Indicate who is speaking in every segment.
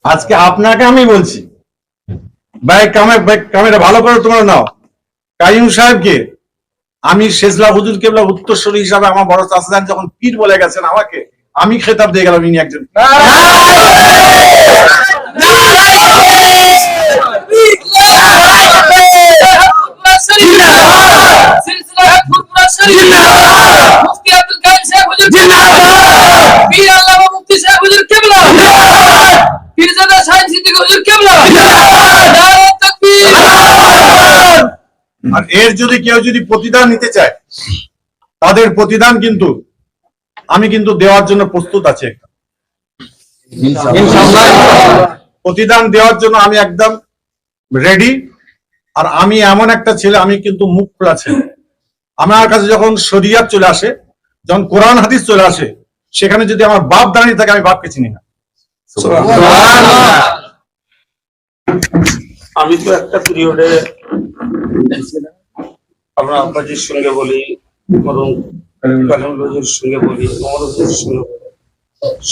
Speaker 1: আজকে আপনাকে আমি বলছি, ভাই ক্যামেরা ভালো করে তোমরা নাও। কাইম সাহেবকে আমি শেজলা হুজুর কেবলা উত্তরসূরি হিসাবে আমার বড় চাচাজান যখন পীর বলে গেছেন আমাকে, আমি খেতাব দিয়ে গেলাম ইনি একজন। আর এর যদি কেউ যদি প্রতিদান নিতে চায়, তাদের প্রতিদান কিন্তু আমি কিন্তু দেওয়ার জন্য প্রস্তুত আছি। প্রতিদান দেওয়ার জন্য আমি একদম রেডি। আর আমি এমন একটা ছেলে, আমি কিন্তু মুখ খোলা ছেলে। আমার কাছে যখন শরিয়াত চলে আসে, যখন কোরআন হাদিস চলে আসে, সেখানে যদি আমার বাপ দাঁড়িয়ে থাকে, আমি বাপকে চিনি না।
Speaker 2: আমি তো একটা পিরিয়ডে আমরা আব্বাজির সঙ্গে বলি, কালিমুল্লাহর সঙ্গে বলি, ওমরের সঙ্গে বলি,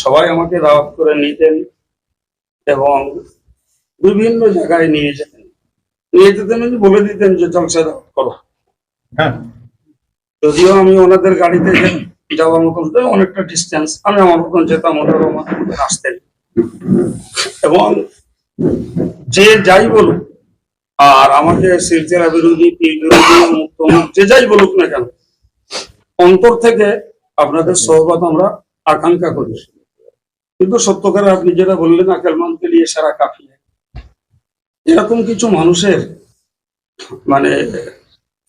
Speaker 2: সবাই আমাকে দাওয়াত করে নিতেন এবং বিভিন্ন জায়গায় নিয়ে যেতেন। বলে দিতেন যে জলসা দাওয়াত করো।
Speaker 1: হ্যাঁ,
Speaker 2: যদিও আমি ওনাদের গাড়িতে যাওয়ার মতন অনেকটা ডিস্টেন্স, আমি আমার মতন যেতাম, ওনারা আমার মতন আসতেন। এবং যে যাই বলুক, আর আমাকে সিলসিলা বিরোধী, পীর বিরোধী, মুক্ত যে যাই বলুক না কেন, অন্তর থেকে আপনাদের সহবত আমরা আকাঙ্ক্ষা করি। কিন্তু সত্যকার আপনি যেটা বললেন, আকেলমানকে নিয়ে সারা কাফিয়ে, এরকম কিছু মানুষের মানে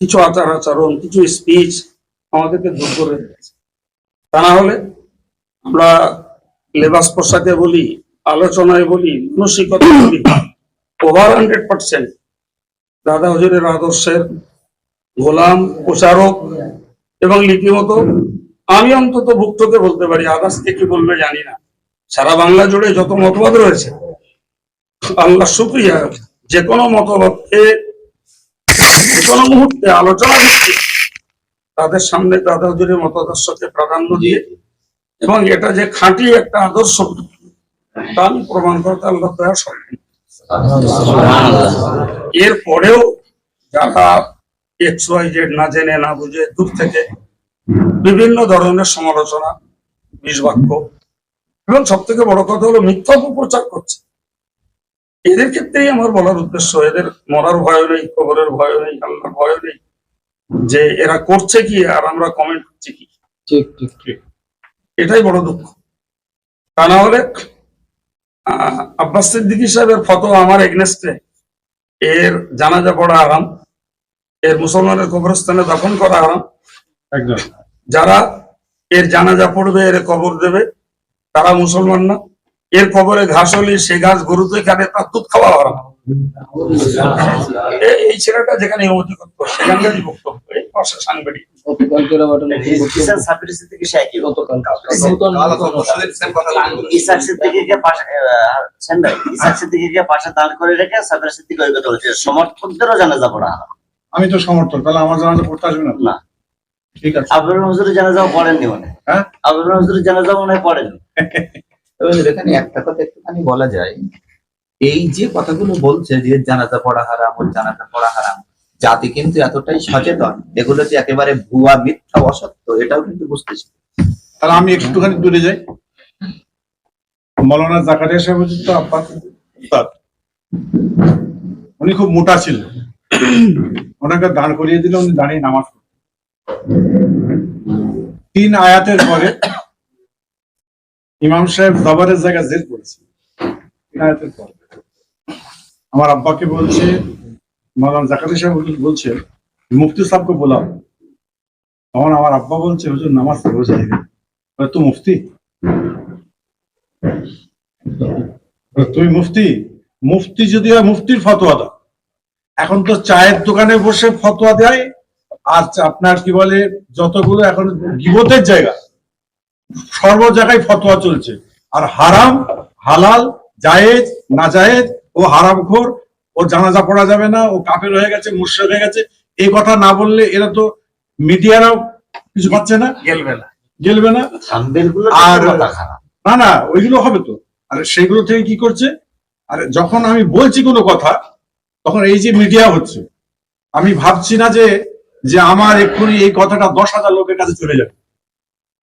Speaker 2: কিছু আচার আচরণ, কিছু স্পিচ আমাদেরকে দূর করে দিয়েছে। তা না হলে আমরা লেবাস পোশাকে বলি, আলোচনায় বলি, মানসিকতা বলি, ওভার 100% দাদা হুজুরের আদর্শের গোলাম, প্রচারক এবং রীতিমতো আমি অন্তত ভুক্তকে বলতে পারি, আদার্সকে কি বলবে জানি না। সারা বাংলা জুড়ে যত মতবাদ রয়েছে, আল্লাহ শুকরিয়া, যে কোনো মতবাদকে যে কোনো মুহূর্তে আলোচনা ভিত্তিক তাদের সামনে দাদা হুজুরের মতাদর্শকে প্রাধান্য দিয়ে, এবং এটা যে খাঁটি একটা আদর্শ তা আমি প্রমাণ করতে আল্লাহ দয়া সক্ষম। এরপরেও যারা XYZ না জেনে না বুঝে দূর থেকে বিভিন্ন ধরনের সমালোচনা, বিষবাক্য এবং সব থেকে বড় কথা হলো মিথ্যা অপপ্রচার করছে, এদের ক্ষেত্রেই আমার বলার উদ্দেশ্য, এদের মরার ভয় নেই, কবরের ভয় নেই, আল্লাহর ভয় নেই, যে এরা করছে কি আর আমরা কমেন্ট করছি কি।
Speaker 3: ঠিক ঠিক ঠিক,
Speaker 2: এটাই বড় দুঃখ। তা না হলে আব্বাস সিদ্দিকী সাহেবের ফতোয়া আমার এগনেস্টে, এর জানাজা পড়া হারাম, এর মুসলমানের কবরস্থানে দাফন করা হারাম,
Speaker 1: একদম।
Speaker 2: যারা এর জানাজা পড়বে, এর কবর দেবে, তারা মুসলমান না। এর কবরে ঘাস হলে সে ঘাস গরুতে খাবে, তার দুধ খাওয়া হারাম। এই ছেলেটা যেখানে ইমামতি করতো সেখানকারই বক্তব্য, এই পাশে সাংবাদিক
Speaker 4: সমর্থকদেরও জানাজা পড়া।
Speaker 1: আমি তো সমর্থক, তাহলে আমার জানাজা পড়তে আসবে না? ঠিক আছে।
Speaker 4: আবুল হুজুরের জানাজাও পড়েননি মনে হয়?
Speaker 1: হ্যাঁ,
Speaker 4: আবুল হুজুরের জানাজা মনে হয় পড়েননি।
Speaker 3: এখানে একটা কথা একটুখানি বলা যায়, এই যে কথাগুলো বলছে যে জানাজা পড়া হারাম, ওর জানাজা পড়া হারাম, জাতি কিন্তু এতটাই সচেতন, এগুলো যে একেবারে ভুয়া, মিথ্যা, অসত্য, এটাও কিন্তু বুঝতেছি।
Speaker 1: তাহলে আমি একটুখানি দূরে যাই। মৌলানা জাকারিয়া সাহেব হুজুর তো আব্বাস উস্তাদ, উনি খুব মোটা ছিল, ওনাকে দাঁড় করিয়ে দিলে উনি দাঁড়িয়ে নামাজ পড়তেন। 3 আয়াতের পরে ইমাম সাহেব জবরের জায়গায় জেদ করেছে। 3 আয়াতের পরে আমার আব্বাকে বলছে, মৌলানা জাকারিয়া সাহেব হুজুর বলছে মুফতি সাহেবকে বলাও। তখন আমার আব্বা বলছে, হুজুর নামাজ পড়ে যায়, তো মুফতি, তুমি মুফতি, মুফতি যদি হয় মুফতির ফতোয়া দাও। এখন তো চায়ের দোকানে বসে ফতোয়া দেয়, আর আপনার কি বলে যতগুলো এখন গিবতের জায়গা, সর্ব জায়গায় ফতোয়া চলছে। আর হারাম, হালাল, জায়েজ, না জায়েজ, ও হারামখোর, ও জানাজা পড়া যাবে না, ও কাফের হয়ে গেছে, মুশরিক হয়ে গেছে, এই কথা না বললে এরা তো মিডিয়ারাও কিছু পাচ্ছে না, গেলবে না। আর না না, ওইগুলো হবে তো। আর সেইগুলো থেকে কি করছে, আর যখন আমি বলছি কোনো কথা, তখন এই যে মিডিয়া হচ্ছে, আমি ভাবছি না যে যে আমার এক্ষুনি এই কথাটা 10,000 লোকের কাছে চলে যাবে।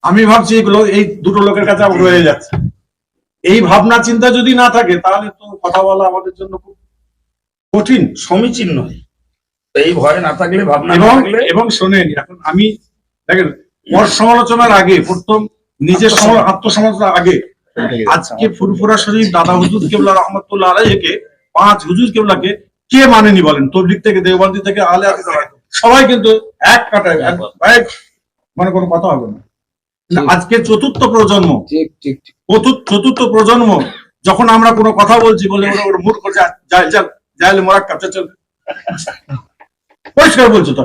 Speaker 1: আমি ভাবছি এগুলো এই দুটো লোকের কাছে আমার রয়ে যাচ্ছে। এই ভাবনা চিন্তা যদি না থাকে, তাহলে তো কথা বলা আমাদের জন্য খুব কঠিন।
Speaker 2: সমীচীন নয়। এই ভয় না থাকলে, ভাবনা না
Speaker 1: এবং
Speaker 2: থাকলে,
Speaker 1: এবং শোনেন, এখন আমি দেখেন, পর সমালোচনার আগে প্রথম নিজের আত্মসমালোচনার আগে আজকে ফুরফুরা শরীফ দাদা হুজুর কেবলা রহমতুল্লাহ আলাইহিকে 5 হুজুর কেবলাকে কে মানেনি বলেন? তবলিগ থেকে, দেওবন্দি থেকে, আহলে হাদিস থেকে, সবাই কিন্তু এক কাটায় মানে কোনো কথা হবে না। কিন্তু আজকে চতুর্থ প্রজন্ম, চতুর্থ প্রজন্ম যখন আমরা কোনো কথা বলছি বলে ওরা মুড করছে, জাইলে মোরাক্কাব, চল পরিষ্কার বলছো তো।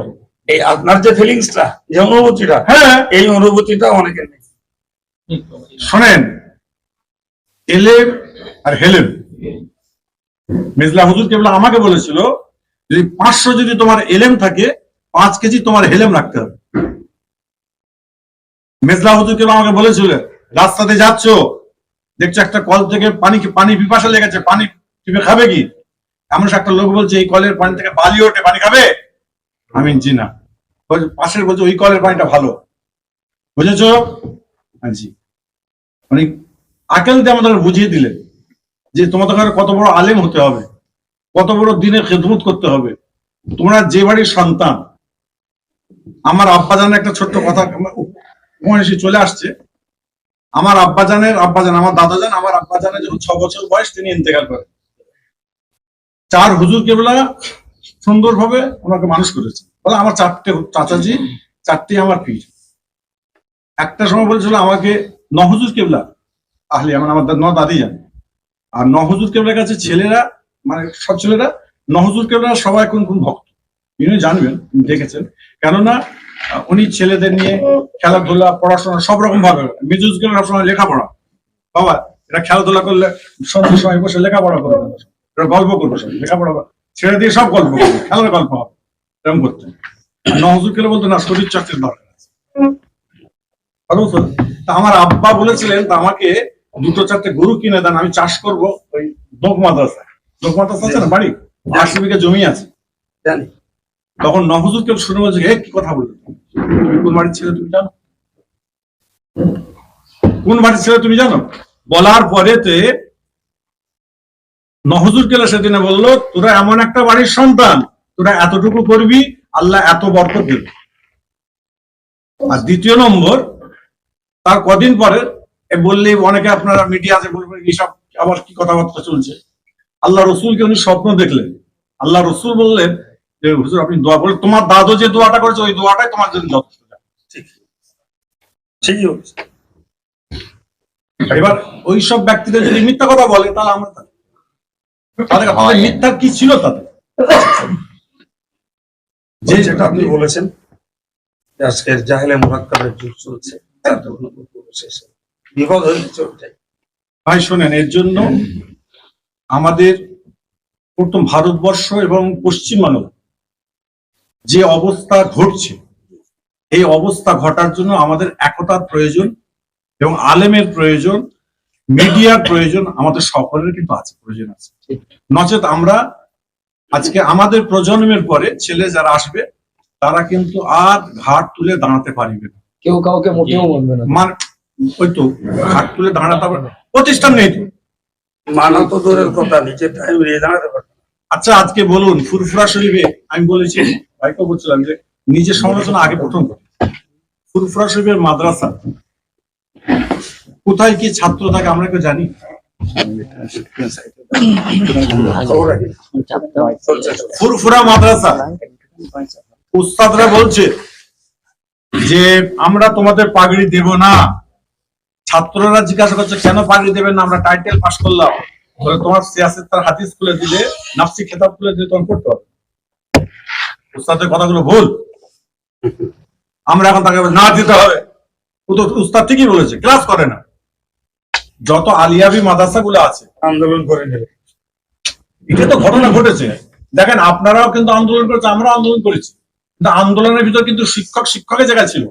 Speaker 2: এই আপনার যে ফিলিংসটা, যে অনুভূতিটা,
Speaker 1: হ্যাঁ,
Speaker 2: এই অনুভূতিটা অনেকের নেই।
Speaker 1: শোনেন, এলেম আর হেলেম, মিজলা হুজুর কেবলা আমাকে বলেছিল, যদি 500 যদি তোমার এলেম থাকে, 5 কেজি তোমার হেলেম রাখতে হবে। মেজলা হুজুর কেবলা আমাকে বলেছিল, রাস্তাতে যাচ্ছ, দেখছো একটা কল থেকে পানি পিপাসা লেগেছে, পানি টিপে খাবে কি? এমন একটা লোক বলছে এই কলের পানি থেকে বালি ওঠে, পানি খাবে? আমি জি না। পাশের বলছে ওই কলের পানিটা ভালো, বুঝেছো? জি। মানে আকেল দিয়ে আমাদের বুঝিয়ে দিলেন যে তোমাদের কত বড় আলেম হতে হবে, কত বড় দিনের খেদমত করতে হবে। তোমরা যে বাড়ির সন্তান, আমার আব্বাজানের একটা ছোট্ট কথা মনে চলে আসছে। আমার আব্বাজান, আমার দাদাজান, আমার আব্বাজানের যখন 6 বছর বয়স, তিনি ইন্তেকাল করেন। 4 হুজুর কেবলা সুন্দরভাবে ওনাকে মানুষ করেছে। বলে আমার 4টে চাচাজি, 4টি আমার পীর। একটা সময় বলেছিল আমাকে 9 হুজুর কেবলা আহলি, আমার 9 দাদি যান, আর 9 হুজুর কেবলার কাছে ছেলেরা, মানে সব ছেলেরা 9 হুজুর কেবলা সবাই কোন ভক্ত, তিনি জানবেন, দেখেছেন। কেননা উনি ছেলেদের নিয়ে খেলাধুলা, পড়াশোনা সব রকম ভাবে, মিজুজ কেবলা সবসময় লেখাপড়া, বাবা এটা খেলাধুলা করলে সন্ধ্যার সময় বসে লেখাপড়া করবে, এটা গল্প করবে, সব লেখাপড়া ছেড়ে দিয়ে সব গল্প করবে, খেলার গল্প হবে, এরকম করতেন। 9 হুজুর কেবলা বলতো না, শরীর চর্চার দরকার আছে। তা আমার আব্বা বলেছিলেন, তা আমাকে 2-4টে গরু কিনে দেন, আমি চাষ করবো ওই দোক মাদ্রাসা আছে না বাড়ি, 80 বিঘা জমি আছে,
Speaker 2: জানি।
Speaker 1: তখন 9 হুজুর কেউ শুনে বলছে, হে কি কথা বলছো, তুমি কোন বাড়ির ছেলে তুমি জানো? কোন বাড়ির ছেলে তুমি জানো? বলার পরেতে 9 হুজুর কেলা সেদিনে বললো, তোরা এমন একটা বাড়ির সন্তান, তোরা এতটুকু করবি, আল্লাহ এত বরকত দেবে। আর দ্বিতীয় নম্বর, তার কদিন পরে বললেই অনেকে আপনারা মিডিয়াতে বলবেন এইসব আবার কি কথাবার্তা চলছে। আল্লাহ রসুলকে উনি স্বপ্ন দেখলেন, আল্লাহ রসুল বললেন যে হুজুর আপনি দোয়া বলে, তোমার দাদু যে দোয়াটা করেছে ওই দোয়াটাই তোমার জন্য যথেষ্ট।
Speaker 2: ঠিক, ঠিকই বলছে।
Speaker 1: এবার ওই সব ব্যক্তিদের যদি মিথ্যা কথা বলে, তাহলে আমরা তাদের মিথ্যা কি ছিল তাদের?
Speaker 2: যে যেটা আপনি বলেছেন, আজকের জাহেলে মুরাক্কাবের যুগ চলছে, বিপদ হয়ে চলছে।
Speaker 1: ভাই শোনেন, এর জন্য আমাদের প্রথম ভারতবর্ষ এবং পশ্চিমবাংলা যে অবস্থা ঘটছে, এই অবস্থা ঘটার জন্য আমাদের একতার প্রয়োজন এবং আলেমের প্রয়োজন, মিডিয়ার প্রয়োজন, আমাদের সকলের কিন্তু আছে, প্রয়োজন আছে। নচেত আমরা আজকে আমাদের প্রজন্মের পরে ছেলে যারা আসবে, তারা কিন্তু আর ঘাট তুলে দাঁড়াতে পারবে না,
Speaker 5: কেউ কাউকে মোটেও বলবে না।
Speaker 1: মানে ওই তো ঘাট তুলে দাঁড়াতে পারবে না, প্রতিষ্ঠান নেই তো,
Speaker 2: মানা তো দূরের কথা, নিজের টাইম নিয়ে দাঁড়াতে পারবে।
Speaker 1: আচ্ছা আজকে বলুন, ফুরফুরা শরীফে আমি বলেছি, ভাইকে বলছিলাম যে নিজের সমালোচনা আগে প্রথম করি। ফুরফুরা শরীফের মাদ্রাসা কোথায় কি ছাত্র থাকে আমরা কেউ জানি? ফুরফুরা মাদ্রাসা উস্তাদরা বলছে যে আমরা তোমাদের পাগড়ি দেব না। ছাত্ররা জিজ্ঞাসা করছে কেন পাগড়ি দেবেন না, আমরা টাইটেল পাস করলাম, বলে তোমার সিয়াসত তার হাদিস খুলে দিলে, নাফসি খেতাব খুলে দিলে তোমার করতে হবে। উস্তাদের কথাগুলো ভুল, আমরা এখন তাকে না দিতে হবে। ও তো উস্তাদ ঠিকই বলেছে, ক্লাস করে না। যত আলিয়াবি মাদ্রাসা গুলো আছে
Speaker 2: আন্দোলন করে নেবে,
Speaker 1: এটা তো ঘটনা ঘটেছে। দেখেন আপনারাও কিন্তু আন্দোলন করেছে, আমরা আন্দোলন করেছি, কিন্তু আন্দোলনের ভিতর কিন্তু শিক্ষকের জায়গা ছিল।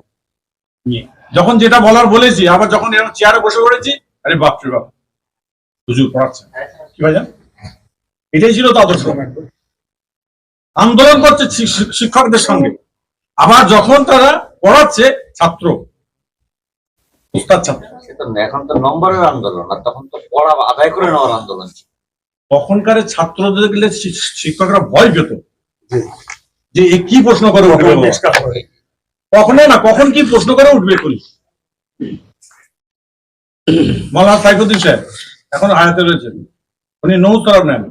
Speaker 1: যখন যেটা বলার বলেছি, আবার যখন এরকম চেয়ারে বসে পড়েছি, আরে বাপরে বাপ হুজুর পড়াচ্ছে কি ভাই, এটাই ছিল তো আদর্শ। আন্দোলন করছে শিক্ষকদের সঙ্গে, আবার যখন তারা পড়াচ্ছে ছাত্র, উস্তাদ ছাত্র।
Speaker 4: সে তো এখন তো নম্বরের আন্দোলন, আর তখন তো পড়া আদায় করে নেওয়ার আন্দোলন ছিল।
Speaker 1: তখনকার ছাত্রদের গেলে শিক্ষকরা ভয় পেত যে এ কি প্রশ্ন করে উঠবে বাবা। কখনো না, কখন কি প্রশ্ন করে উঠবে করি। মাওলানা সাইফুদ্দিন সাহেব এখন হায়াতে রয়েছেন, উনি নৌসরাব নেন,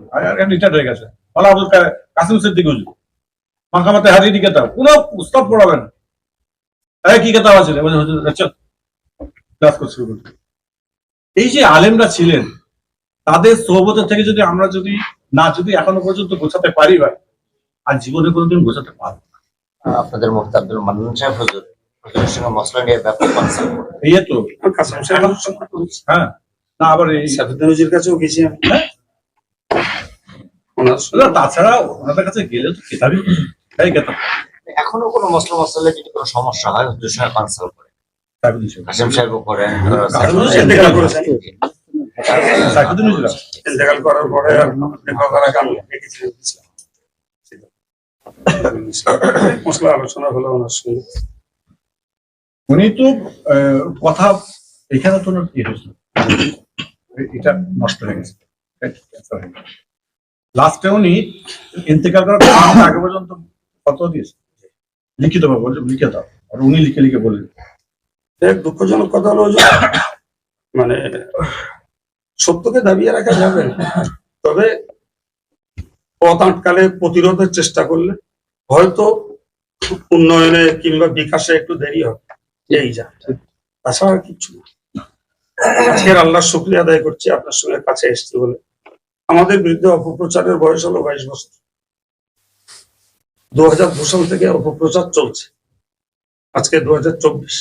Speaker 1: রিটায়ার্ড হয়ে গেছে। মাওলানা আব্দুল কাসিম সিদ্দিক হুজুর মাকামাতে হাদিদি কেতাব, কোন উস্তাদ পড়াবে না, কি কেতাব আছে ক্লাস করতে শুরু করতে। এই যে আলেমরা ছিলেন, তাদের সোহবতের থেকে যদি আমরা যদি এখনো পর্যন্ত গোছাতে পারি ভাই, আর জীবনে কোনোদিন গোছাতে পারবো না।
Speaker 4: আপনাদের মুফতি আব্দুল মান্নান সাহেব হুজুরের সঙ্গে মসলা নিয়ে ব্যাপক কনসাল্ট করে।
Speaker 1: এই তো
Speaker 2: কাসেম সাহেবের সঙ্গে করেছি।
Speaker 1: হ্যাঁ, না আবার এই
Speaker 2: সাইফুদ্দিন হুজুর কাছেও গেছি আমি।
Speaker 1: হ্যাঁ?
Speaker 2: ওনার সঙ্গে
Speaker 1: তাছাড়া ওনাদের কাছে গেলে তো কেতাবই তাই কেতাব
Speaker 4: এখনো কোনো মসলা যদি কোনো সমস্যা হয় হুজুরের সঙ্গে কনসাল্ট করে।
Speaker 1: সাইফুদ্দিন সাহেব।
Speaker 4: কাসেম সাহেবও করেন,
Speaker 1: কাসেম হুজুর
Speaker 2: ইন্তেকাল করেছেন।
Speaker 1: সাইফুদ্দিন হুজুর আছে।
Speaker 2: ইন্তেকাল করার পরে নেপাল আমি দেখেছিলাম মশলা আলোচনা হলো ওনার সঙ্গে।
Speaker 1: উনি তো কথা এখানে তো ওনার কি হয়েছিল, এটা নষ্ট হয়ে গেছে, লাস্টে উনি ইন্তেকাল করার আগে পর্যন্ত ফতোয়া দিয়েছে লিখিত ভাবে, বলছে লিখে দাও, আর উনি লিখে লিখে বললেন।
Speaker 2: এক দুঃখজনক কথা হলো যে মানে সত্যকে দাবিয়ে রাখা যাবে না, তবে পথ আটকালে প্রতিরোধের চেষ্টা করলে হয়তো উন্নয়নে কিংবা বিকাশে একটু দেরি হবে, এই যা, তাছাড়া কিছু না। আজকের আল্লাহর শুকরিয়া আদায় করছি আপনার সঙ্গে কাছে এসছি বলে। আমাদের বিরুদ্ধে অপপ্রচারের বয়স হলো 22 বছর। 2002 সাল থেকে অপপ্রচার চলছে, আজকে 2024।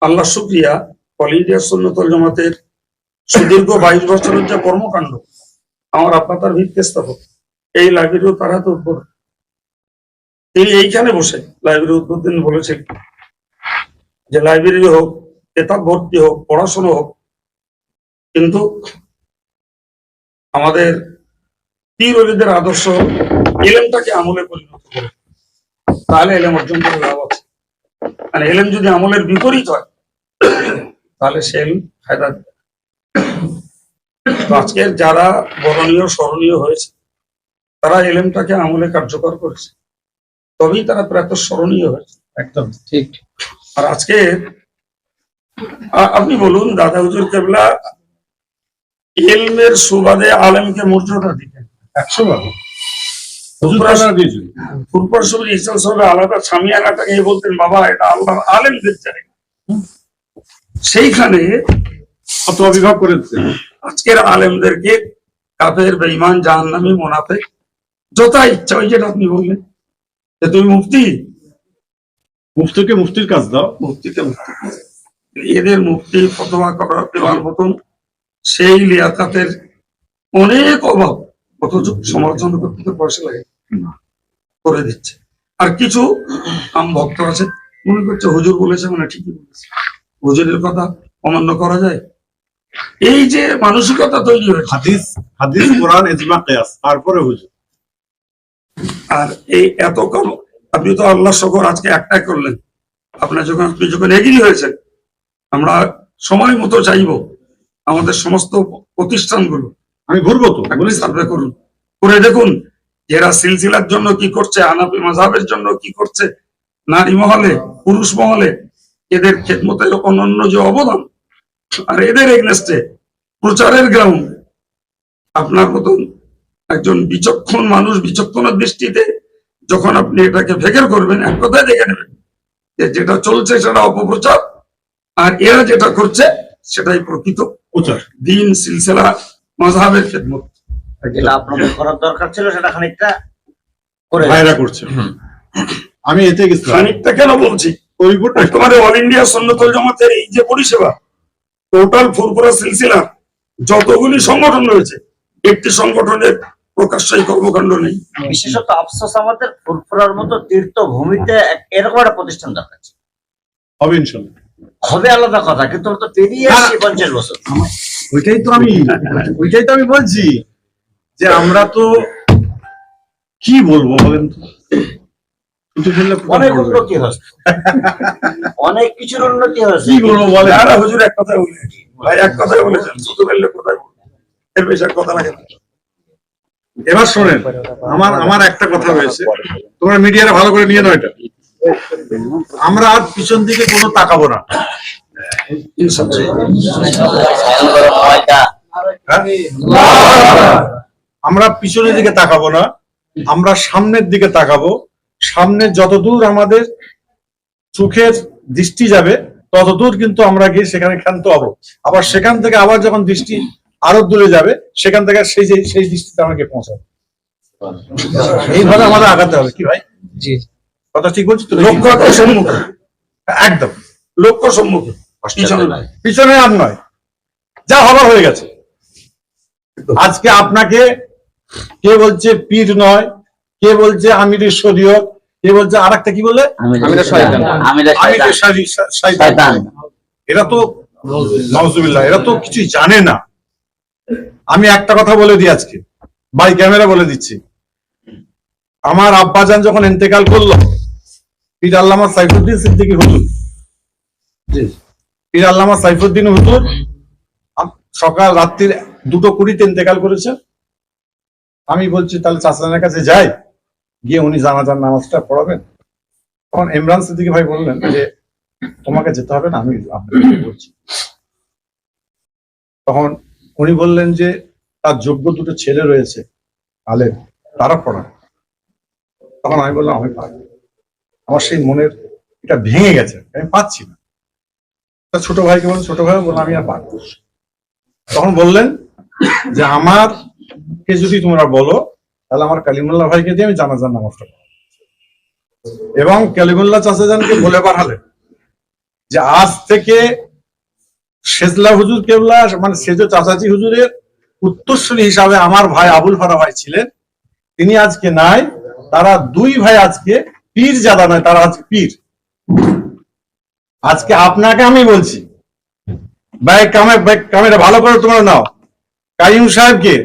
Speaker 2: আল্লাহ শুকরিয়া, অল ইন্ডিয়া সুন্নাতুল জামাতের সুদীর্ঘ 22 বছরের যে কর্মকাণ্ড, আমার আব্বা তার ভিত্তি স্থাপক, এই লাইব্রেরিও তার হাতে উদ্বোধন। তিনি এইখানে বসে লাইব্রেরি উদ্বোধন বলেছেন যে লাইব্রেরি হোক, কেতাব ভর্তি হোক, পড়াশোনা হোক, কিন্তু আমাদের পীর ওলিদের আদর্শ এলেমটাকে আমলে পরিণত করে, তাহলে এলেম অর্জন করে লাভ আছে। আর এলেম যদি আমলের বিপরীত হয় তাহলে সে এলেম ফায়দা দেবে। তো আজকের যারা বরণীয় স্মরণীয় হয়েছে তারা এলেমটাকে আমলে কার্যকর করেছে, তবেই তারা প্রাতঃস্মরণীয় হয়েছে।
Speaker 1: একদম
Speaker 5: ঠিক।
Speaker 2: আর আজকে আপনি বলুন, দাদা হুজুর কেবলা ইলমের সুবাদে আলেমকে মর্যাদা দিতেন
Speaker 1: 100 হুজুর তাআলা দিয়েছিল।
Speaker 2: ফুরফুর শরীফ ইহসান সাহেব আলাদা সামিয়ানাটাকে বলতেন বাবা এটা আল্লাহর আলেমদের জায়গা। সেইখানে
Speaker 1: কত অভিভাবক করেছে।
Speaker 2: আজকের আলেমদেরকে কাফের, বেঈমান, জাহান্নামী, মুনাফিক যত ইচ্ছা, ওই যেটা আপনি বললেন যে তুমি মুফতি,
Speaker 1: মুফতিকে মুফতির কাজ দাও,
Speaker 2: মুফতিকে মুফতি, এদের মুফতি ফতোয়া করা দেওয়ার মতন সেই লিয়াকাতের অনেক অভাব, অথচ সমালোচনা করতে তো পয়সা লাগে, করে দিচ্ছে। আর কিছু আম ভক্ত আছে মনে করছে হুজুর বলেছে মানে ঠিকই বলেছে, হুজুরের কথা অমান্য করা যায়। এই যে মানসিকতা তৈরি হয়েছে,
Speaker 1: হাদিস কোরআন ইজমা কিয়াস, তারপরে হুজুর।
Speaker 2: আর এই এত কম, আপনি তো আল্লাহ শকর আজকে একটাই করলেন। আপনি যখন এগিয়ে হয়েছেন, আমরা সময় মতো চাইবো আমাদের সমস্ত প্রতিষ্ঠানগুলো
Speaker 1: আমি ঘুরবো তো,
Speaker 2: সার্ভে করুন, করে দেখুন এরা সিলসিলার জন্য কি করছে, হানাফি মাযহাবের জন্য কি করছে, নারী মহলে, পুরুষ মহলে এদের খেদমতের অনন্য যে অবদান, আর এদের এগনেস্টে প্রচারের গ্রাউন্ড আপনার মতন একজন বিচক্ষণ মানুষ বিচক্ষণ দৃষ্টিতে যখন আপনি এটাকে ফেকের করবেন, এক কথায় দেখে নেবেন যে যেটা চলছে সেটা অপপ্রচার, আর এরা যেটা করছে সেটাই প্রকৃত
Speaker 1: প্রচার,
Speaker 2: দিন, সিলসিলা, মাযহাবের খেদমত।
Speaker 4: যেটা আপনাদের করার দরকার ছিল সেটা খানিকটা করে
Speaker 1: ভাইরা করছে। আমি এতে গেছিলাম,
Speaker 2: খানিকটা কেন বলছি,
Speaker 1: ওই রিপোর্টটা
Speaker 2: তোমাদের অল ইন্ডিয়া সুন্নাতুল জামাতের এই যে পরিষেবা, টোটাল ফুরফুরা সিলসিলা যতগুলি সংগঠন রয়েছে, একটি সংগঠনের প্রকাশ্য এই কর্মকাণ্ড নেই।
Speaker 4: বিশেষত আফসোস আমাদের ফুরফুরার মতো তীর্থভূমিতে এরকম একটা প্রতিষ্ঠান দরকার ছিল।
Speaker 1: হবে ইনশাল্লাহ,
Speaker 4: হবে আলাদা কথা, কিন্তু ওরা তো পেরিয়ে আসছে 50 বছর।
Speaker 1: ওইটাই তো আমি বলছি। যে আমরা তো কি বলবো বলেন তো, কিন্তু ফেললে পোকা
Speaker 4: অনেক
Speaker 1: পড়বে।
Speaker 4: উন্নতি হয়েছে, অনেক কিছুর উন্নতি হয়েছে।
Speaker 1: কি বলবো বলেন?
Speaker 2: না, না, হুজুর এক কথাই বলেছেন, ভাই এক কথাই বলেছেন, শুধু বললে কোথায় বলবেন? এর বেশি আর কথা লাগে না।
Speaker 1: এবার শোনেন, আমার একটা কথা হয়েছে, তোমরা মিডিয়াটা ভালো করে নিয়ে নাও এটা। আমরা আর পিছন দিকে কোনো তাকাবো না, হ্যাঁ? আমরা পিছনের দিকে তাকাবো না, আমরা সামনের দিকে তাকাবো। সামনে যতদূর আমাদের চোখের দৃষ্টি যাবে ততদূর কিন্তু আমরা গিয়ে সেখানে ক্ষান্ত হবো। আবার সেখান থেকে আবার যখন দৃষ্টি আরো দূরে যাবে সেখান থেকে সেই দৃষ্টিতে আমাকে পৌঁছাবে। এইভাবে আমাদের আগাতে হবে, কি ভাই?
Speaker 5: জি।
Speaker 1: কথা ঠিক বলছি তো?
Speaker 2: লক্ষ্য তো সম্মুখে,
Speaker 1: একদম
Speaker 2: লক্ষ্য সম্মুখে, পিছনে নয়।
Speaker 1: পিছনে আর নয়, যা হবার হয়ে গেছে। আজকে আপনাকে কে বলছে পীর নয়, কে বলছে আমিরের শরীয়ত, কে বলছে আর একটা কি বলে আমিরের শয়তান। এরা তো নাউজুবিল্লাহ, এরা তো কিছুই জানে না। আমি একটা কথা বলে দিই আজকে, বাই ক্যামেরা বলে দিচ্ছি। আমার আব্বাজান যখন ইন্তেকাল করলো, পীর আল্লামা সাইফুদ্দিন সিদ্দিকী হুজুর, পীর আল্লামা সাইফুদ্দিন হুজুর সকাল রাত্রির 2:20 ইন্তেকাল করেছে। আমি বলছি তাহলে চাচানের কাছে যাই, গিয়ে উনি জানাজার নামাজটা পড়াবেন। তখন ইমরান সিদ্দিকী ভাই বললেন যে তোমাকে যেতে হবে না, আমি আপনাকে বলছি। তখন উনি বললেন যে তার যোগ্য 2 ছেলে রয়েছে আলেম, তারা পড়ান। তখন আমি বললাম আমি পারবো, আমার সেই মনের এটা ভেঙে গেছে, আমি পাচ্ছি না। তা ছোট ভাইকে বললেন, ছোট ভাই বললাম আমি আর পারবো। তখন বললেন যে আমার কে যদি তোমরা বলো তাহলে আমার কালিমুল্লাহ ভাইকে দিয়ে আমি জানাজার নামাজটা পড়াবো। এবং কালিমুল্লাহ চাচাজানকে বলে পাঠালেন যে আজ থেকে সেজলা হুজুর কেবলা, মানে সেজ চাচাজি হুজুরের উত্তরসূরি হিসাবে আমার ভাই আবুল ফারা ভাই ছিলেন, তিনি আজকে নাই। তারা 2 ভাই আজকে পীর জাদা নয়, তারা আজকে পীর। আজকে আপনাকে আমি বলছি, কামেরা ভালো করে তোমরা নাও, কাইম সাহেবকে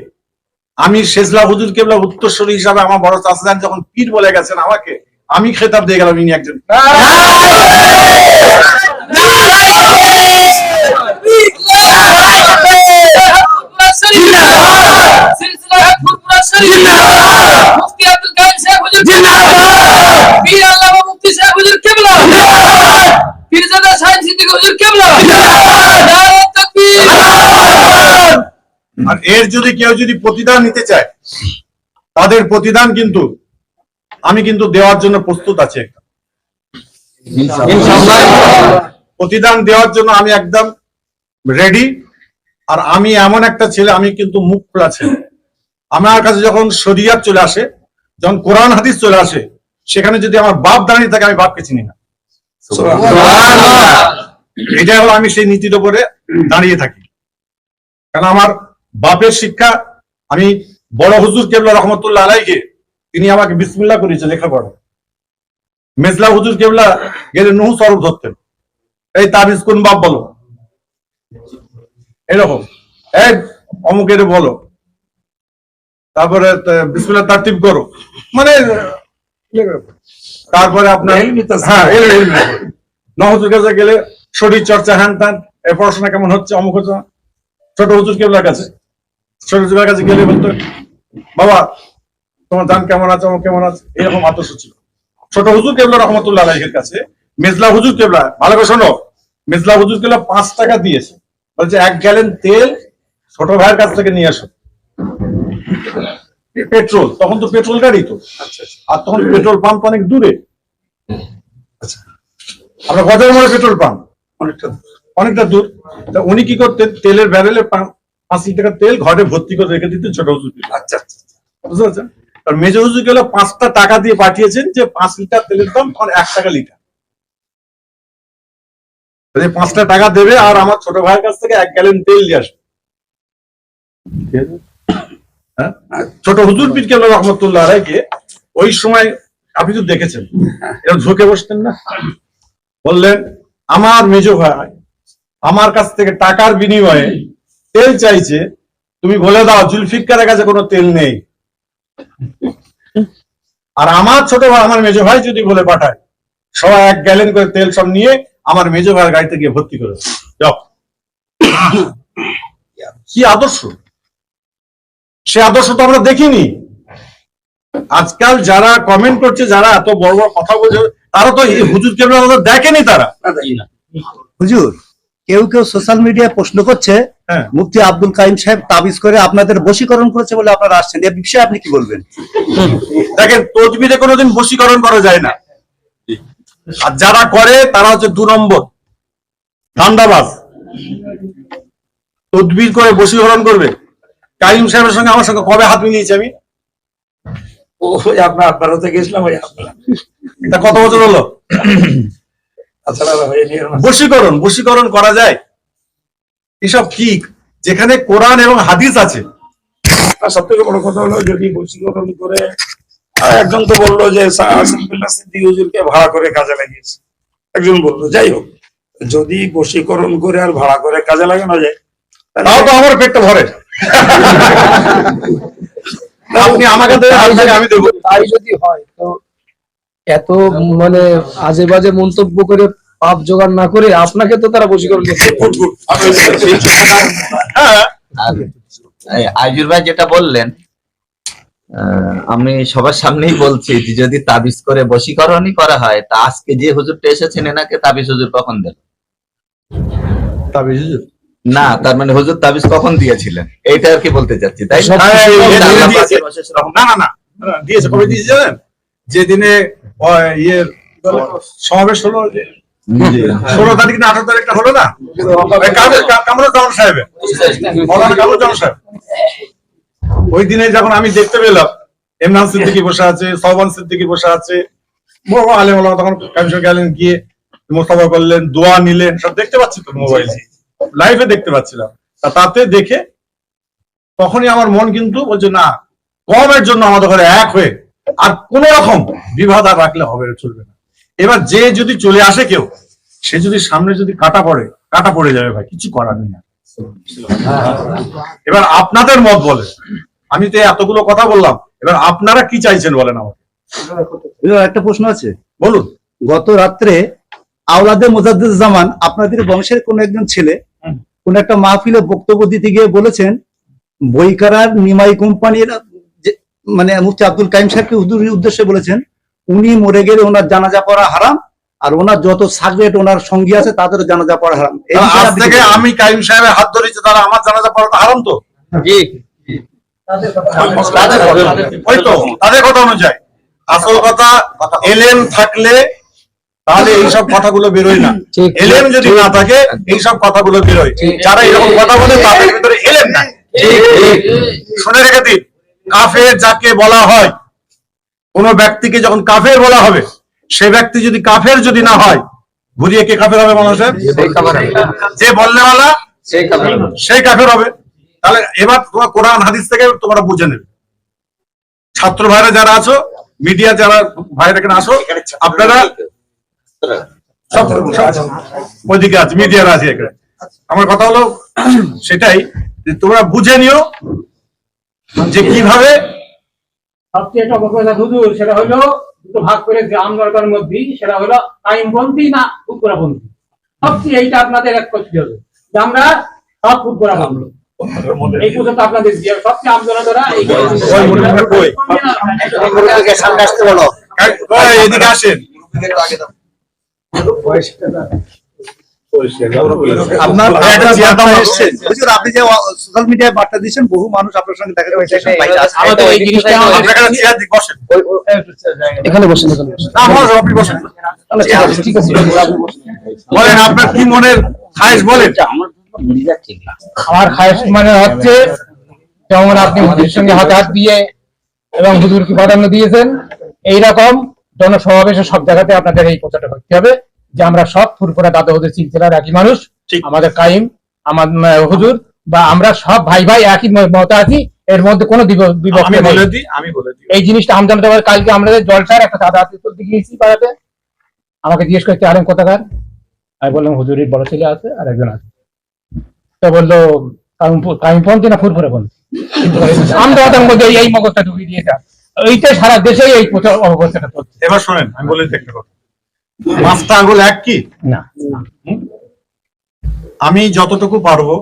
Speaker 1: আমি সেজলা হুজুর কেবলা উত্তরসূরি হিসাবে আমার বড় চাচাজান যখন পীর বলে গেছেন আমাকে, আমি খেতাব দিয়ে গেলাম ইনি একজন। আর এর যদি কেউ যদি প্রতিদান নিতে চায়, তাদের প্রতিদান কিন্তু আমি কিন্তু দেওয়ার জন্য প্রস্তুত আছি। প্রতিদান দেওয়ার জন্য আমি একদম রেডি। আর আমি এমন একটা ছেলে, আমি কিন্তু মুখ খোলা ছেলে। আমার কাছে যখন শরিয়াত চলে আসে, যখন কোরআন হাদিস চলে আসে, সেখানে যদি আমার বাপ দাঁড়িয়ে থাকে, আমি বাপকে চিনি না। এটা হলো আমি সেই নীতির উপরে দাঁড়িয়ে থাকি। কারণ আমার বাপের শিক্ষা, আমি বড় হুজুর কেবলা রহমতুল্লাহ আলাইকে, তিনি আমাকে বিসমিল্লাহ করেছে লেখাপড়া। মেজলা হুজুর কেবলা গেলে নুহু সরব ধরতেন, এই তাবিজ কোন বাপ বলো, এরকম এই অমুকের বলো, তারপরে বিসমিল্লাহ তারতিব করো, মানে তারপরে আপনার হ্যাঁ নহজুর কাছে গেলে শরীর চর্চা, হ্যান ত্যান, পড়াশোনা কেমন হচ্ছে, অমুক হচ্ছে। ছোট হুজুর কেবলার কাছে, ছোট হুজুরের কাছে গেলে বলতো বাবা তোমার দান কেমন আছে, অমুক কেমন আছে, এরকম আদর্শ ছিল। ছোট হুজুর কেবলা রহমতুল্লাহ আলাইহির কাছে মেজলা হুজুর কেবলা, ভালো করে শোনো, মেজলা হুজুর কেবলা 5 টাকা দিয়েছে, বলছে 1 গ্যালন তেল ছোট ভাইয়ের কাছ থেকে নিয়ে আসো। পেট্রোল, তখন তো পেট্রোল গাড়ি তো, আর তখন পেট্রোল পাম্প অনেক দূরে। আমরা বাজারের মধ্যে পেট্রোল পাম্প অনেকটা দূর। তা উনি কি করতেন, তেলের ব্যারেলে 5 লিটার তেল ঘরে ভর্তি করে রেখে দিতেন ছোট হুজুর। আচ্ছা, বুঝতে পারছেন? আর মেজ হুজুর গেলে 5টা টাকা দিয়ে পাঠিয়েছেন যে 5 লিটার তেলের দাম তখন 1 টাকা লিটার। 5টা টাকা দেবে আর আমার ছোট ভাইয়ের কাছ থেকে 1 গ্যালন তেল দিয়ে আসবে। ছোট হুজুর পীর কেবলা রহমতুল্লাহ আলাইকে ওই সময় আপনি তো দেখেছেন, এরকম ঝুঁকে বসতেন না, বললেন আমার মেজ ভাই আমার কাছ থেকে টাকার বিনিময়ে তেল চাইছে, তুমি বলে দাও জুলফিকারের কাছে কোনো তেল নেই। আর আমার ছোট ভাই, আমার মেজো ভাই যদি বলে পাঠায়, সবাই 1 গ্যালন করে তেল সব নিয়ে আমার মেজো ভাইয়ের গাড়িতে গিয়ে ভর্তি করে যাও। কি আদর্শ! সে আদর্শ তো আমরা দেখিনি। আজকাল যারা কমেন্ট করছে, যারা এত বড় বড় কথা বলছে, তারা তো এই হুজুর কেবল আমাদের দেখেনি তারা।
Speaker 6: হুজুর, কেউ কেউ সোশ্যাল মিডিয়ায় প্রশ্ন করছে
Speaker 1: হ্যাঁ।
Speaker 6: মুফতি আব্দুল কাইম সাহেব তাবিজ করে আপনাদের বশীকরণ করেছে বলে আপনারা আসছেন, এই বিষয়ে আপনি কি বলবেন?
Speaker 1: দেখেন, তদবিরে কোনোদিন বশীকরণ করা যায় না। আর যারা করে তারা হচ্ছে 2 নম্বর ধান্দাবাজ। তদবির করে বশীকরণ করবে? কাইম সাহেবের সঙ্গে আমার সঙ্গে কবে হাত মিলিয়েছি আমি?
Speaker 2: ওই আপনার হতে গেছিলাম, ওই আপনার
Speaker 1: এটা কত বছর হলো?
Speaker 2: তাছাড়া হয়ে নিয়ে
Speaker 1: বশীকরণ করা যায়? এসব কি, যেখানে কোরআন এবং হাদিস আছে।
Speaker 2: আর সব থেকে বড় কথা হলো, যদি বশীকরণ করে, আর একজন তো বললো যে আসিফুল্লাহ সিদ্দিকী হুজুরকে ভাড়া করে কাজে লাগিয়েছে, একজন বললো। যাই হোক, যদি বশীকরণ করে আর ভাড়া করে কাজে লাগানো যায়,
Speaker 1: তাও তো আমার পেটটা ভরে। আপনি আমাকে দেবেন, আমি দেবো।
Speaker 5: তাই যদি হয় তো এত মানে আজে বাজে মন্তব্য করে পাপ জোগাড় না করে আপনাকে তো তারা বশীকরণ করতে পারে।
Speaker 1: হ্যাঁ,
Speaker 3: আর আইজুর ভাই যেটা বললেন, আমি সবার সামনেই বলছি যে যদি তাবিজ করে বশীকরণই করা হয়, তা আজকে যে হুজুরটা এসেছেন এনাকে তাবিজ হুজুর কখন দিল? না, তার মানে হুজুর তাবিজ কখন দিয়েছিলেন, এইটা আর কি বলতে চাচ্ছি, তাই না?
Speaker 1: না না না, দিয়েছে। কবে দিয়েছে জানেন? যেদিনে সমাবেশ হলো, 16 তারিখ না 18 তারিখটা হলো না, কামরুজ্জামান সাহেবের, মৌলানা কামরুজ্জামান সাহেব। ওই দিনে যখন আমি দেখতে পেলাম ইমরান সিদ্দিকী বসে আছে, সওবান সিদ্দিকী বসে আছে, বড় আলেম ওলামা, তখন কামিশন গেলেন, গিয়ে মোস্তফা করলেন, দোয়া নিলেন, সব দেখতে পাচ্ছি তো মোবাইলে, লাইভে দেখতে পাচ্ছিলাম। তাতে দেখে তখনই আমার মন কিন্তু বলছে, না, কমের জন্য আমাদের ঘরে এক হয়ে আর কোন রকম বিবাদ আর রাখলে হবে না, চলবে না। এবার যে যদি চলে আসে কেউ, সে যদি সামনে যদি কাটা পড়ে যাবে ভাই, কিছু করার নেই। এবার আপনাদের মত বলে, আমি তো এতগুলো কথা বললাম, এবার আপনারা কি চাইছেন বলেন আমাকে।
Speaker 6: হুজুর, একটা প্রশ্ন আছে।
Speaker 1: বলুন।
Speaker 6: গত রাত্রে আওলাদে মুজাদ্দিদুজ্জামান আপনাদের বংশের কোন একজন ছেলে কোন একটা মাহফিলে বক্তব্য দিতে গিয়ে বলেছেন, বইকারার নিমাই কোম্পানির মানে মুফতি আব্দুল কাইম সাহেবকে হুজুরের উদ্দেশ্যে বলেছেন, উনি মরে গেলে ওনার জানাজা পড়া হারাম, আর ওনার যত সাগরেট ওনার সঙ্গী আছে তাদের জানাজা পড়া হারাম। এই বিষয়ে
Speaker 1: আজ
Speaker 6: আপনি
Speaker 1: থেকে
Speaker 6: কি বলবেন?
Speaker 1: আমি কাইম সাহেবের হাত ধরেছি, তারা আমার জানাজা পড়াটা হারাম তো? ওই তো তাদের কথা অনুযায়ী। আসল কথা, এলেম থাকলে তাহলে এইসব কথাগুলো বেরোয় না।
Speaker 5: ঠিক।
Speaker 1: এলেম যদি না থাকে এইসব কথাগুলো বেরোয়। যারা এরকম কথা বলে তাদের ভিতরে এলেম নাই। শুনে রেখে দিন, কাফের যাকে বলা হয়, কোন ব্যক্তিকে যখন কাফের বলা হবে, সে ব্যক্তি যদি কাফের যদি না হয়, ঘুরিয়ে কে কাফের হবে মানুষের? যে বললেওয়ালা সেই কাফের হবে। তাহলে এবার তোমার কোরআন হাদিস থেকে তোমরা বুঝে নেবে। ছাত্র ভাইরা যারা আছো, মিডিয়া যারা ভাইরা এখানে আসো, আপনারা ওইদিকে আছে, মিডিয়ারা আছে এখানে। আমার কথা হলো সেটাই, যে তোমরা বুঝে নিও যে কিভাবে।
Speaker 7: সবচেয়ে একটা কথা হুজুর, সেটা হলো দুটো ভাগ করে গ্রাম দরকার মধ্যে, সেটা হলো টাইমপন্থী না ফুটকরাপন্থী। সবচেয়ে এইটা আপনাদের এক করতে হবে যে আমরা সব ফুটকরাপন্থী। এই পর্যন্ত আপনাদের সবচেয়ে আন্দোলন দ্বারা
Speaker 4: সামনে আসতে বলো।
Speaker 1: এদিকে আসেন।
Speaker 6: আপনার এসেছেন হুজুর, আপনি যে সোশ্যাল মিডিয়ায় বার্তা দিচ্ছেন, বহু মানুষ আপনার সঙ্গে দেখা যাচ্ছে।
Speaker 7: আমাদের এই জিনিসটা
Speaker 1: আপনারা চেয়ার দিক বসেন।
Speaker 5: এখানে বসেন, এখানে বসেন।
Speaker 1: না, বসেন, আপনি বসেন।
Speaker 5: ঠিক আছে।
Speaker 1: বলেন আপনার কি মনের খায়েশ, বলেন।
Speaker 7: আমার খায়েশ মানে হচ্ছে, যেমন আপনি হুজুরের সঙ্গে হাতে হাত দিয়ে এবং হুজুরকে প্রাধান্য দিয়েছেন, এইরকম জনসমাবেশে সব জায়গাতে আপনাদের এই কথাটা করতে হবে যে আমরা সব ফুরফুরা দাদা হুজুর সিলসিলার একই মানুষ। আমাদের কাইম, আমার হুজুর বা আমরা সব ভাই ভাই একই মত আছি, এর মধ্যে কোনো বিভক্তি
Speaker 1: আমি
Speaker 7: নেই।
Speaker 1: বলে দিই।
Speaker 7: এই জিনিসটা আমি জানতে পারি। কালকে আমাদের জলসার একটা দাদা হাতে তুলতে গিয়েছি পাড়াতে, আমাকে জিজ্ঞেস করতে আলেন কোথাকার, আমি বললাম হুজুরের বড় ছেলে আছে আর একজন আছে। তো বললো কামিপন্থী না ফুরফুরাপন্থী আমদাবাদের মধ্যে এই মগজটা ঢুকিয়ে দিয়েছে, এইটা সারা দেশে এই প্রচার অবস্থাটা চলছে।
Speaker 1: এবার শোনেন, আমি বলে দিই একটা কথা, পাঁচটা আঙ্গুল এক কি?
Speaker 7: না,
Speaker 1: আমি যতটুকু পারবো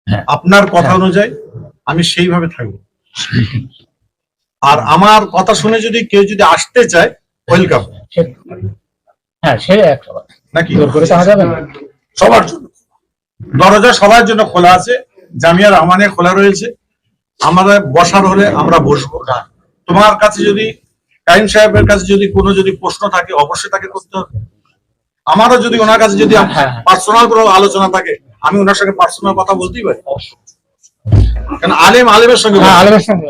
Speaker 7: হ্যাঁ।
Speaker 1: আপনার কথা অনুযায়ী আমি সেইভাবে থাকবো। আর আমার কথা শুনে যদি কেউ যদি আসতে চায়, ওয়েলকাম,
Speaker 7: হ্যাঁ সে একশো
Speaker 1: নাকি?
Speaker 7: জোর করে তো আসা যাবে না।
Speaker 1: সবার জন্য দরজা সবার জন্য খোলা আছে, জামিয়া রহমানে খোলা রয়েছে। আমাদের বসার হলে আমরা বসবো। তোমার কাছে যদি কাইম সাহেবের কাছে যদি কোনো যদি প্রশ্ন থাকে, অবশ্যই তাকে করতে হবে। আমারও যদি ওনার কাছে যদি পার্সোনাল কোনো আলোচনা থাকে, আমি ওনার সঙ্গে পার্সোনাল কথা বলতেই পারি, কারণ আলেম আলেমের সঙ্গে
Speaker 7: হ্যাঁ,
Speaker 1: বলে।
Speaker 7: আলমের সঙ্গে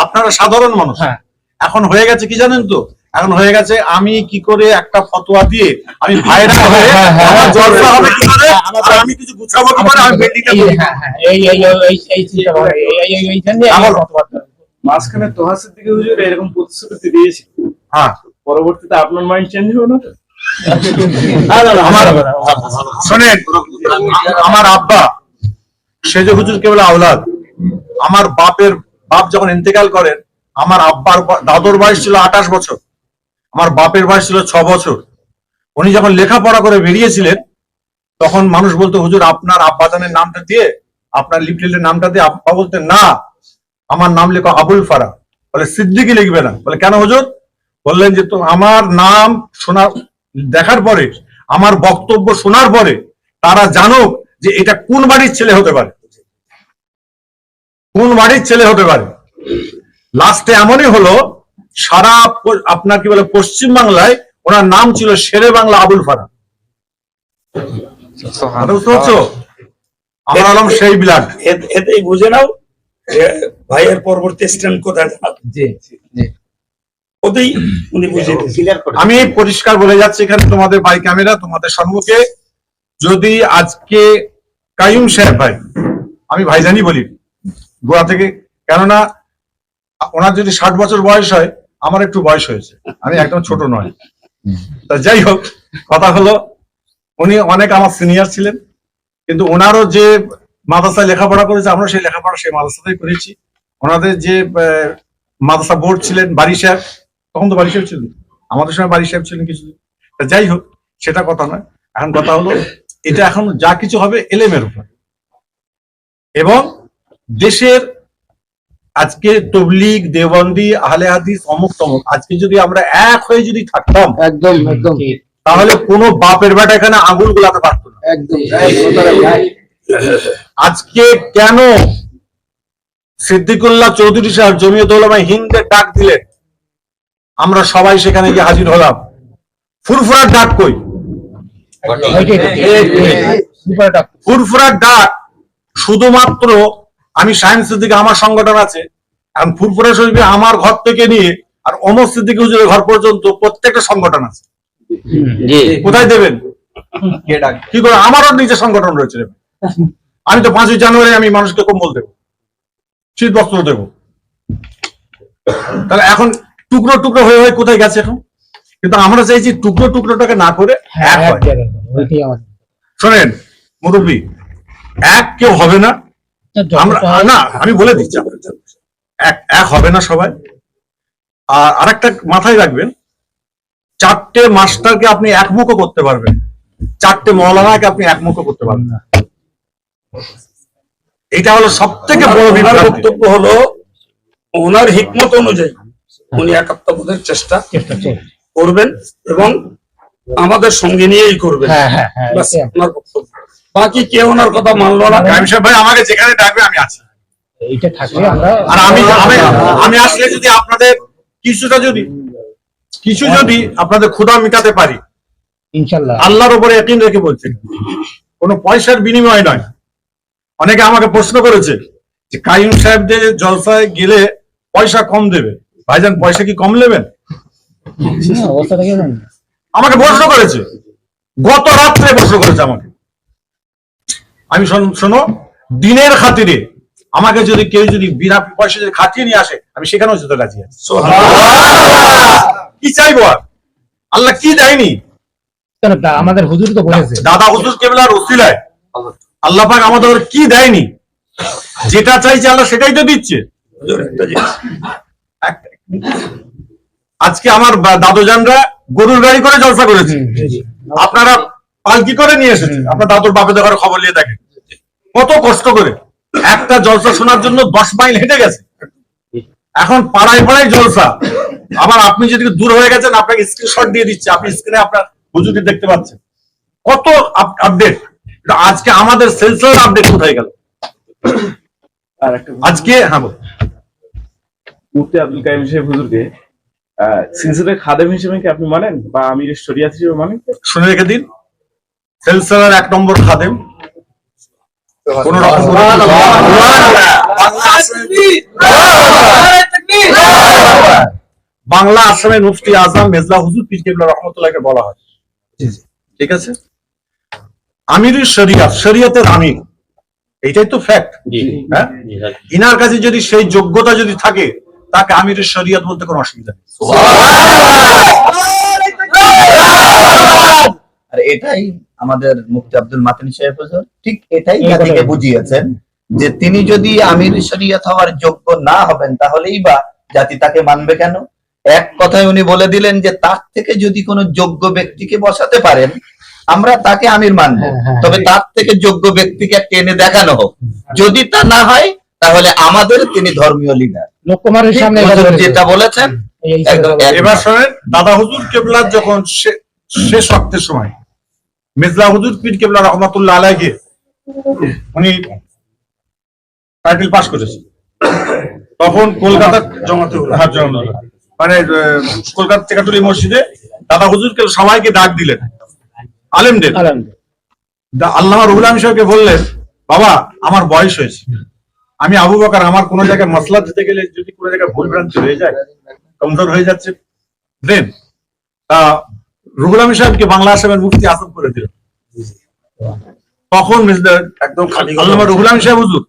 Speaker 1: আপনারা সাধারণ মানুষ।
Speaker 7: হ্যাঁ।
Speaker 1: এখন হয়ে গেছে কি জানেন তো, এখন হয়ে গেছে আমি কি করে একটা ফতোয়া দিয়ে আমি ভাইরা হয়ে আমার জলসা হবে কি করে, আর আমি কিছু গুছাবো কি করে, আমি বিল্ডিংটা তৈরি করবো।
Speaker 7: এই চিন্তা ভাবনা, এই জন্য
Speaker 8: মাঝখানে তোহা সিদ্দিকী হুজুর এরকম প্রতিশ্রুতি দিয়েছিল,
Speaker 1: হ্যাঁ,
Speaker 8: পরবর্তীতে আপনার মাইন্ড চেঞ্জ হলো না তো?
Speaker 1: শোনেন, আমার আব্বা সেজে হুজুর কেবল আওলাদ। আমার বাপ যখন ইন্তেকাল করেন, আমার আব্বার দাদুর বয়স ছিল 28 বছর, আমার বাপের বয়স ছিল 6 বছর। উনি যখন লেখাপড়া করে বেরিয়েছিলেন, তখন মানুষ বলতো, হুজুর আপনার আব্বাজানের নামটা দিয়ে, আপনার লিফলেটের নামটা দিয়ে। আব্বা বলতেন, না, আমার নাম লেখো আবুল ফারা। বলে সিদ্দিকী লিখবে না। বলে কেন হুজুর? বললেন যে তো আমার নাম দেখার পরে, আমার বক্তব্য শোনার পরে তারা জানুক যে এটা কোন বাড়ির ছেলে হতে পারে, কোন বাড়ির ছেলে হতে পারে। লাস্টে এমনই হলো, সারা আপনার কি বলে পশ্চিম বাংলায় ওনার নাম ছিল শেরে বাংলা আবুল ফারা। বুঝতে পারছো? আমার আলম সেই বিলাট।
Speaker 2: এতেই বুঝে নাও যে ভাইয়ের পরবর্তী স্ট্যান্ড কোথায় দাঁড়াবে। ওতেই উনি বুঝে
Speaker 4: ক্লিয়ার করে
Speaker 1: আমি পরিষ্কার বলে যাচ্ছি এখানে তোমাদের বাই ক্যামেরা, তোমাদের সম্মুখে, যদি আজকে কাইয়ুম সাহেব ভাই, আমি ভাইজানই বলি গোয়া থেকে, কেননা ওনার যদি 60 বছর বয়স হয়, আমার একটু বয়স হয়েছে, আমি একদম ছোট নয়। তা যাই হোক, কথা হলো, উনি অনেক আমার সিনিয়র ছিলেন, কিন্তু ওনারও যে মাদ্রাসায় লেখাপড়া করেছে, আমরা সেই লেখাপড়া সেই মাদ্রাসাতেই করেছি। ওনাদের যে মাদ্রাসা বোর্ড ছিলেন বারি সাহেব, তখন তো বারি সাহেব ছিলেন, আমাদের সময় বারি সাহেব ছিলেন কিছুদিন। তা যাই হোক, সেটা কথা নয়। এখন কথা হলো, এটা এখন যা কিছু হবে এলেমের উপর, এবং দেশের আজকে তবলিগ, দেওবন্দি, আহলে হাদিস, অমুক তমুক, আজকে যদি আমরা এক হয়ে যদি থাকতাম,
Speaker 5: একদম একদম
Speaker 1: তাহলে কোনো বাপের বেটা এখানে আঙুল গুলাতে পারতো না।
Speaker 5: একদম
Speaker 1: আজকে কেন সিদ্দিকুল্লাহ চৌধুরী সাহেব জমিয়ত উলামা হিন্দের ডাক দিলেন, আমরা সবাই সেখানে গিয়ে হাজির হলাম। ফুরফুরার ডাক কই? ফুরফুরার ডাক শুধুমাত্র আমি শাহিন সিদ্দিকী, আমার সংগঠন আছে, এখন ফুরফুরা শরীফে আমার ঘর থেকে নিয়ে আর ওমর সিদ্দিকী হুজুরের ঘর পর্যন্ত প্রত্যেকটা সংগঠন আছে। কোথায় দেবেন? কি করে? আমারও নিজের সংগঠন রয়েছে। আমি তো 5ই জানুয়ারি আমি মানুষকে কম্বল দেবো, শীত বস্ত্র দেবো। তাহলে এখন টুকরো টুকরো হয়ে হয়ে কোথায় গেছে এখন? কিন্তু আমরা চাইছি টুকরো টুকরোটাকে না করে এক হয়। শোনেন মুরব্বী, এক কেউ হবে না, আমরা না, আমি বলে দিচ্ছি, এক হবে না সবাই। আর আরেকটা মাথায় রাখবেন, 4টে মাস্টারকে আপনি একমুখও করতে পারবেন, 4টে মৌলানাকে আপনি একমুখও করতে পারবেন না। এটা হলো সব থেকে বড়
Speaker 2: ওনার
Speaker 1: বিভ্রান্তি।
Speaker 2: বক্তব্য হলো, ওনার হিকমত অনুযায়ী উনি একাত্মবোধের চেষ্টা করবেন এবং আমাদের সঙ্গে নিয়েই করবেন। ব্যাস, ওনার বক্তব্য। বাকি কেউ ওনার কথা মানলো না।
Speaker 1: কাইম সাহেব ভাই আমাকে যেখানে ডাকবে আমি আছি।
Speaker 7: এইটা থাকলে আমরা,
Speaker 1: আর আমি আসলে যদি আপনাদের কিছু যদি আপনাদের ক্ষুধা মিটাতে পারি,
Speaker 7: ইনশাল্লাহ
Speaker 1: আল্লাহর উপরে ইয়াকিন রেখে বলছি, কোনো পয়সার বিনিময় নয়। অনেকে আমাকে প্রশ্ন করেছে যে কাইম সাহেবদের জলসায় গেলে পয়সা কম দেবে। ভাইজান, পয়সা কি কম নেবেন?
Speaker 7: অবস্থা দেখে
Speaker 1: আমাকে প্রশ্ন করেছে, গত রাত্রে প্রশ্ন করেছে আমাকে। আমি শোনো, দিনের খাতিরে আমাকে যদি কেউ যদি বিনা পয়সা যদি খাটিয়ে নিয়ে আসে, আমি সেখানেও যেতে রাজি আছি। কি চাইবো আর? আল্লাহ কি দেয়নি?
Speaker 7: আমাদের হুজুর তো বলেছে,
Speaker 1: দাদা হুজুর কেবলার ওসিলায় আল্লাহ পাক আমাদের কি দেয়নি? যেটা চাইছে আল্লাহ সেটাই তো দিচ্ছে।
Speaker 2: হুজুর একটা জিনিস,
Speaker 1: আজকে আমার দাদুজানরা গরুর গাড়ি করে জলসা করেছে, আপনারা পালকি করে নিয়ে এসেছেন। আপনার দাদুর বাপে দেখার খবর নিয়ে দেখেন কত কষ্ট করে একটা জলসা শোনার জন্য 10 মাইল হেঁটে গেছে। এখন পাড়ায় পাড়ায় জলসা। আবার আপনি যদি দূর হয়ে গেছেন, আপনাকে স্ক্রিনশট দিয়ে দিচ্ছে, আপনি স্ক্রিনে আপনার হুজুরকে দেখতে পাচ্ছেন। কত আপডেট! আজকে আমাদের সেলসের আপডেট কোথায় গেল?
Speaker 8: আর একটা
Speaker 1: আজকে হ্যাঁ বল।
Speaker 8: মুফতি আব্দুল কাইম সাহেব হুজুরকে সিলসিলার খাদেম হিসেবে কি আপনি মানেন, বা আমিরের শরিয়াত হিসেবে মানেন?
Speaker 1: শুনে রেখে দিন, সেলসেলার 1 নম্বর খাদেম। কোন রকম বাংলা আসামের মুফতি আজম মেজলা হুজুর পীর কেবলা রহমতুল্লাহকে বলা হয়। ঠিক আছে, আমিরুল শরিয়াত, শরিয়তের আমির, এইটাই তো ফ্যাক্ট। হ্যাঁ, ইনার কাছে যদি সেই যোগ্যতা যদি থাকে, তাকে আমিরুল শরিয়াত বলতে কোনো অসুবিধা নেই।
Speaker 3: আর এটাই আমাদের মুফতি আব্দুল মাতিন সাহেব হুজুর ঠিক এটাই জাতিকে বুঝিয়েছেন, যে তিনি যদি আমির শরিয়ত হওয়ার যোগ্য না হবেন, তাহলেই বা জাতি তাকে মানবে কেন? এক কথায় উনি বলে দিলেন যে তার থেকে যদি কোনো যোগ্য ব্যক্তিকে বসাতে পারেন, আমরা তাকে আমির মানব, তবে তার থেকে যোগ্য ব্যক্তিকে টেনে দেখানো হোক। যদি তা না হয়, তাহলে আমাদের তিনি ধর্মীয় লিডার।
Speaker 7: লোককুমারের সামনে
Speaker 3: যেটা বলেছেন একদম
Speaker 1: এবার শোনেন, দাদা হুজুর কেবলার যখন শেষ ওয়াক্তের সময় মেজলা হুজুর পীর কেবলা রহমাতুল্লাহ আলাইহি উনি টাইটেল পাস করেছে, তখন কলকাতা
Speaker 2: জমাতে হলো।
Speaker 1: মানে কলকাতা টেকাটুলি মসজিদে দাদা হুজুরকে সবাইকে ডাক দিলেন, আলেমদের। আল্লামা রুহুল আমিন সাহেবকে বললেন, বাবা আমার বয়স হয়েছে, আমি আবু বকর, আমার কোন জায়গায় মাসলা দিতে গেলে যদি কোনো জায়গায় ভুল ভ্রান্তি হয়ে যায়, কমজোর হয়ে যাচ্ছে ব্রেন, তা রুহুল আমিন সাহেবকে বাংলা আসামের মুফতি আজম করে দিল। তখন একদম আল্লামা রুহুল আমিন সাহেব হুজুর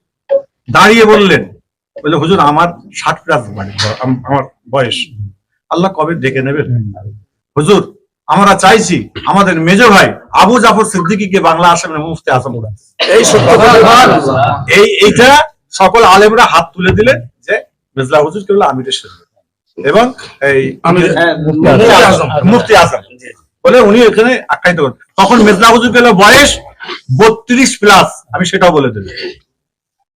Speaker 1: দাঁড়িয়ে বললেন, বলে হুজুর আমার 60+ আমার বয়স, আল্লাহ কবে ডেকে নেবেন? হুজুর আমরা চাইছি আমাদের মেজ ভাই আবু জাফর সিদ্দিকীকে বাংলা আসামের মুফতি আজম। এইটা সকল আলেমরা হাত তুলে দিলেন যে মেজলা হুজুর কেবল আমিরের শরীয়ত এবং এই মুফতি আজম বলে উনি এখানে আখ্যায়িত করেন। তখন মেজলা হুজুর কেবল বয়স 32+, আমি সেটাও বলে দিলাম।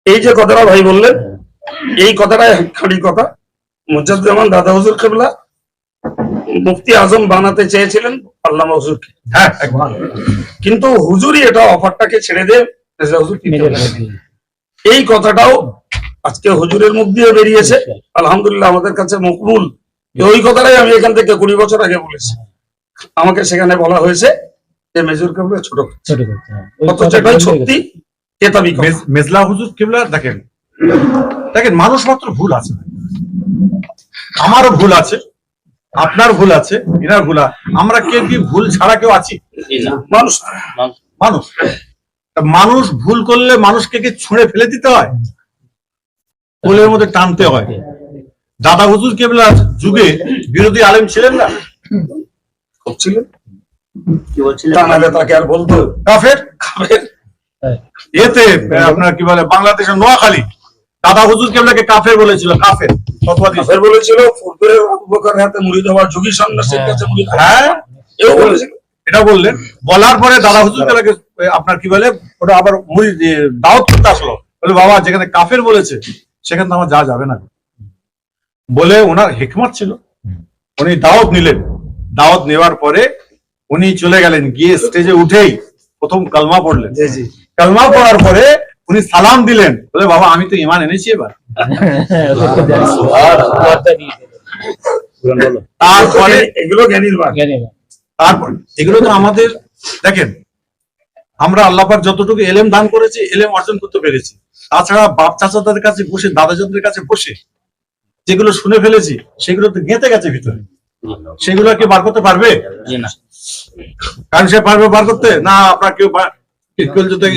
Speaker 2: এই যে কথাটা ভাই বললেন, এই কথাটাই খাঁটি কথা। মুজাদ্দেদ দাদা হুজুর কেবলা মুফতি আজম বানাতে চেয়েছিলেন আল্লামা হুজুরকে,
Speaker 1: হ্যাঁ,
Speaker 2: কিন্তু হুজুরই এটা অফারটাকে ছেড়ে দিয়ে মেজলা হুজুরকে এই কথাটাও আজকে হুজুরের মুখ দিয়ে বেরিয়েছে। আলহামদুলিল্লাহ আমাদের কাছে মকবুল। ওই কথাটাই আমি এখান থেকে 20 বছর আগে বলেছি। আমাকে সেখানে বলা হয়েছে যে মেজর কেবলা ছোট, অথচ এটাই সত্যি কেতাবি কথা।
Speaker 1: মেজলা হুজুর কেবলা দেখেন মানুষ মাত্র ভুল আছে, আমারও ভুল আছে, আপনার ভুল আছে, এনার ভুল আছে, আমরা কেউ কি ভুল ছাড়া কেউ আছি?
Speaker 2: মানুষ
Speaker 1: মানুষ মানুষ ভুল করলে মানুষকে কি ছুঁড়ে ফেলে দিতে হয়? কোলের মধ্যে টানতে হয়। দাদা হুজুর কেবলার যুগে বিরোধী আলেম ছিলেন না?
Speaker 2: খুব ছিলেন।
Speaker 4: কি বলছিলেন?
Speaker 2: টানালে তাকে আর বলতো
Speaker 1: কাফের।
Speaker 2: কাফের।
Speaker 1: এতে আপনার কি বলে বাংলাদেশের নোয়াখালী দাদা হুজুর কেবলাকে কাফের বলেছিল, কাফের ফতোয়া দিয়েছিল।
Speaker 2: কাফের বলেছিল, ফুরফুরের আবু বকরের হাতে মুড়ি দেওয়া যোগী সন্ন্যাসীর কাছে মুড়ি দেওয়া।
Speaker 1: হ্যাঁ,
Speaker 2: এও বলেছিল।
Speaker 1: এটা বললেন, বলার পরে দাদা হুজুর কেবলাকে আপনার কি বলে ওটা আবার মুড়ি দিয়ে দাওয়াত করতে আসলো, বলে বাবা যেখানে কাফের বলেছে সেখানে তো আমার যাওয়া যাবে না বলে ওনার হিকমত ছিল। উনি দাওয়াত নিলেন, দাওয়াত নেওয়ার পরে উনি চলে গেলেন, গিয়ে স্টেজে উঠেই প্রথম কালমা পড়লেন। কালমা পড়ার পরে উনি সালাম দিলেন, বলে বাবা আমি তো ঈমান এনেছি এবার। তারপরে
Speaker 2: এগুলো জ্ঞানীর বাণী।
Speaker 1: তারপর এগুলো তো আমাদের দেখেন, আমরা আল্লাহ পাক যতটুকু এলেম দান করেছি, এলেম অর্জন করতে পেরেছি। তাছাড়া বাপ চাচাদের কাছে বসে, দাদাজানদের কাছে বসে যেগুলো শুনে ফেলেছি সেগুলো তো গেঁথে গেছে ভিতরে, সেগুলো কি বার করতে পারবে? কারণ সে পারবে বার করতে না? আপনার কেউ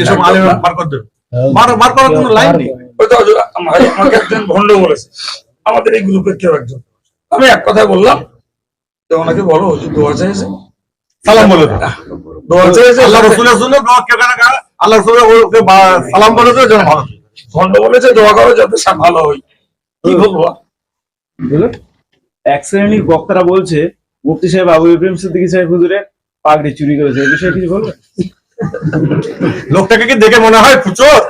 Speaker 1: এসব আলেম বার করতে বার করার কোনো লাইন নেই।
Speaker 2: হয়তো আমাকে একজন ভণ্ড বলেছে, আমাদের এই গ্রুপের কেউ একজন। আমি এক কথায় বললাম যে ওনাকে বলো হুজুর দোয়া চাইছে,
Speaker 1: সালাম বলে দাও।
Speaker 2: দোয়া চেয়েছে,
Speaker 1: আল্লাহ রাসূলের জন্য দোয়া কেন? আল্লাহ ওকে সালাম বলে তো যেন ভালো থাকে।
Speaker 2: ধন্য বলেছে দোয়া করো যাতে সব ভালো হয়। কি বলবো আর?
Speaker 8: বুঝলেন? এক শ্রেণীর বক্তারা বলছে মুফতি সাহেব আবু ইব্রাহিম সিদ্দিকী সাহেব হুজুরের পাগড়ি চুরি করেছে, এই বিষয়ে কিছু বলবেন?
Speaker 1: লোকটাকে কি দেখে মনে হয় ফুচোর?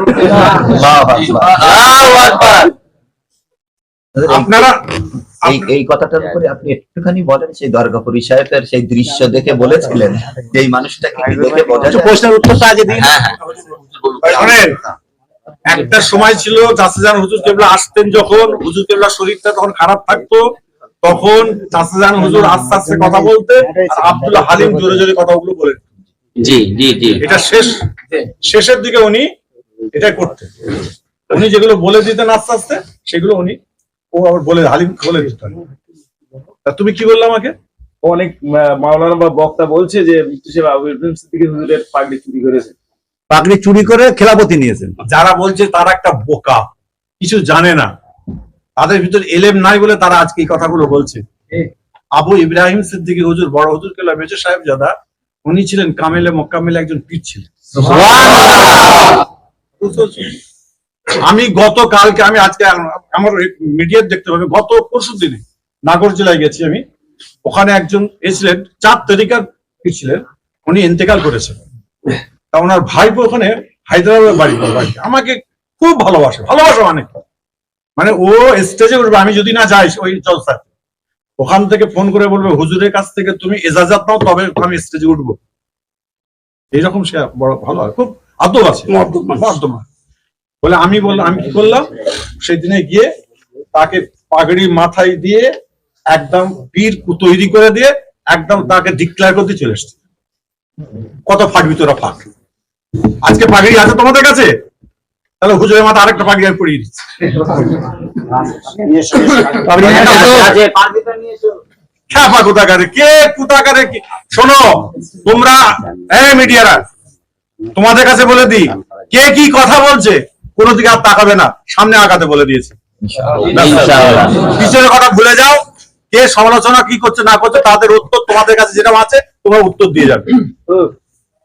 Speaker 1: আপনারা
Speaker 3: এই কথাটার উপরে আপনি একটুখানি বলেন, সেই দরগাপুরি সাহেবের সেই দৃশ্য দেখে বলেছিলেন যে এই মানুষটাকে কি দেখে বোঝা যায়?
Speaker 6: প্রশ্নের উত্তরটা আগে দিন।
Speaker 3: হ্যাঁ, হ্যাঁ।
Speaker 1: শোনেন, একটা সময় ছিল চাচাজান হুজুর কেবলা আসতেন যখন, হুজুর কেবলা শরীরটা তখন খারাপ থাকতো, তখন চাচাজান হুজুর আস্তে আস্তে কথা বলতে আর আব্দুল্লাহ হালিম জোরে জোরে কথাগুলো বলে।
Speaker 4: জি জি জি।
Speaker 1: এটা শেষের দিকে উনি এটা করতেন। উনি যেগুলো বলে দিতেন আস্তে আস্তে, সেগুলো ও আবার হালিম বলে দিতেন। তা তুমি কি বললে আমাকে?
Speaker 8: অনেক মাওলানা বা বক্তা বলছে যে মুফতি সাহেব আবু ইব্রাহিম সিদ্দিকী হুজুরের পাগড়ি চুরি করেছে।
Speaker 6: পাগড়ি চুরি করে খেলাপতি নিয়েছেন।
Speaker 1: যারা বলছে তারা একটা বোকা, কিছু জানে না, তাদের ভিতর এলেম নাই বলে তারা আজকে এই কথাগুলো বলছে। আবু ইব্রাহিম সিদ্দিকী হুজুর, বড় হুজুর কেবলা মেজর সাহেব জাদা, উনি ছিলেন কামেলে মোকাম্মেলে একজন পীর ছিলেন। আমি গতকালকে, আমি আজকে আমার মিডিয়া দেখতে পাবে, গত পরশু দিনে নাগর জেলায় গেছি আমি, ওখানে একজন এসেছিলেন 4 তরিকার পীর ছিলেন, উনি ইন্তেকাল করেছেন। তা ওনার ভাইপো ওখানে হায়দ্রাবাদ বাড়ি, আমাকে খুব ভালোবাসা মানে ও স্টেজে উঠবে, আমি যদি না যাই ওই জলসা, ওখান থেকে ফোন করে বলবে হুজুরের কাছ থেকে তুমি এজাজত নাও তবে আমি স্টেজে উঠবো। এইরকম সে বড় ভালো, খুব আদব আছে, মর্দমা। বলে আমি বললাম, আমি কি করলাম সেই দিনে গিয়ে তাকে পাগড়ি মাথায় দিয়ে একদম পীর তৈরি করে দিয়ে একদম তাকে ডিক্লেয়ার করতে চলে এসছে। কত ফাঁক ভিতরে ফাঁক। আজকে পাগড়ি আছে তোমাদের কাছে, তাহলে হুজুরের মাথা আরেকটা পাগড়ি আমি পরিয়ে দিচ্ছি। খ্যাপা কোথাকারে, কে কোথাকারে কি? শোনো তোমরা, এই মিডিয়ারা, তোমাদের কাছে বলে দিই, কে কি কথা বলছে কোনো দিকে আর তাকাবে না, সামনে আগাতে বলে দিয়েছে। পিছনের কথা ভুলে যাও, কে সমালোচনা কি করছে না করছে তাদের উত্তর তোমাদের কাছে যেটা আছে তোমরা উত্তর দিয়ে যাবে।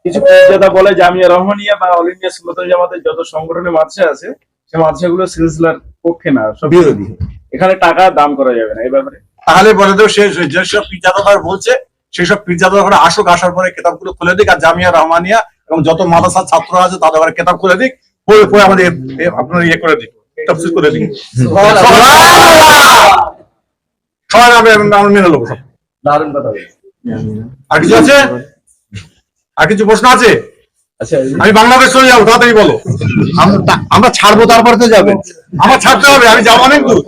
Speaker 8: কিছু পীরজাদা বলে জামিয়া রহমানিয়া বা অল ইন্ডিয়া সুন্নাতুল জামাতের যত সংগঠনের মাদ্রাসা আছে, সেই মাদ্রাসাগুলো সিলসিলার পক্ষে না, সব বিরোধী। এখানে টাকা দাম করা যাবে না, এই ব্যাপারে
Speaker 1: তাহলে বলে দেবো যেসব পীরজাদা বলছে সেসব পীরজাদা আসুক, আসার পরে কেতাবগুলো খুলে দিক, আর জামিয়া রহমানিয়া এবং যত মাদ্রাসার ছাত্র আছে তাদের কেতাব খুলে দিক, পরে আমাদের আপনার ইয়ে করে দিক, তাফসীর করে দিক, সবাই আমি মেনে নেবো।
Speaker 8: দারুণ কথা বলছে।
Speaker 1: আর কিছু আছে? আর কিছু প্রশ্ন আছে?
Speaker 8: আচ্ছা,
Speaker 1: আমি বাংলাদেশ চলে যাবো, তাড়াতাড়ি বলো।
Speaker 6: আমরা ছাড়বো, তারপরে তো যাবেন।
Speaker 1: আমার ছাড়তে হবে, আমি যাবো অনেক দূর।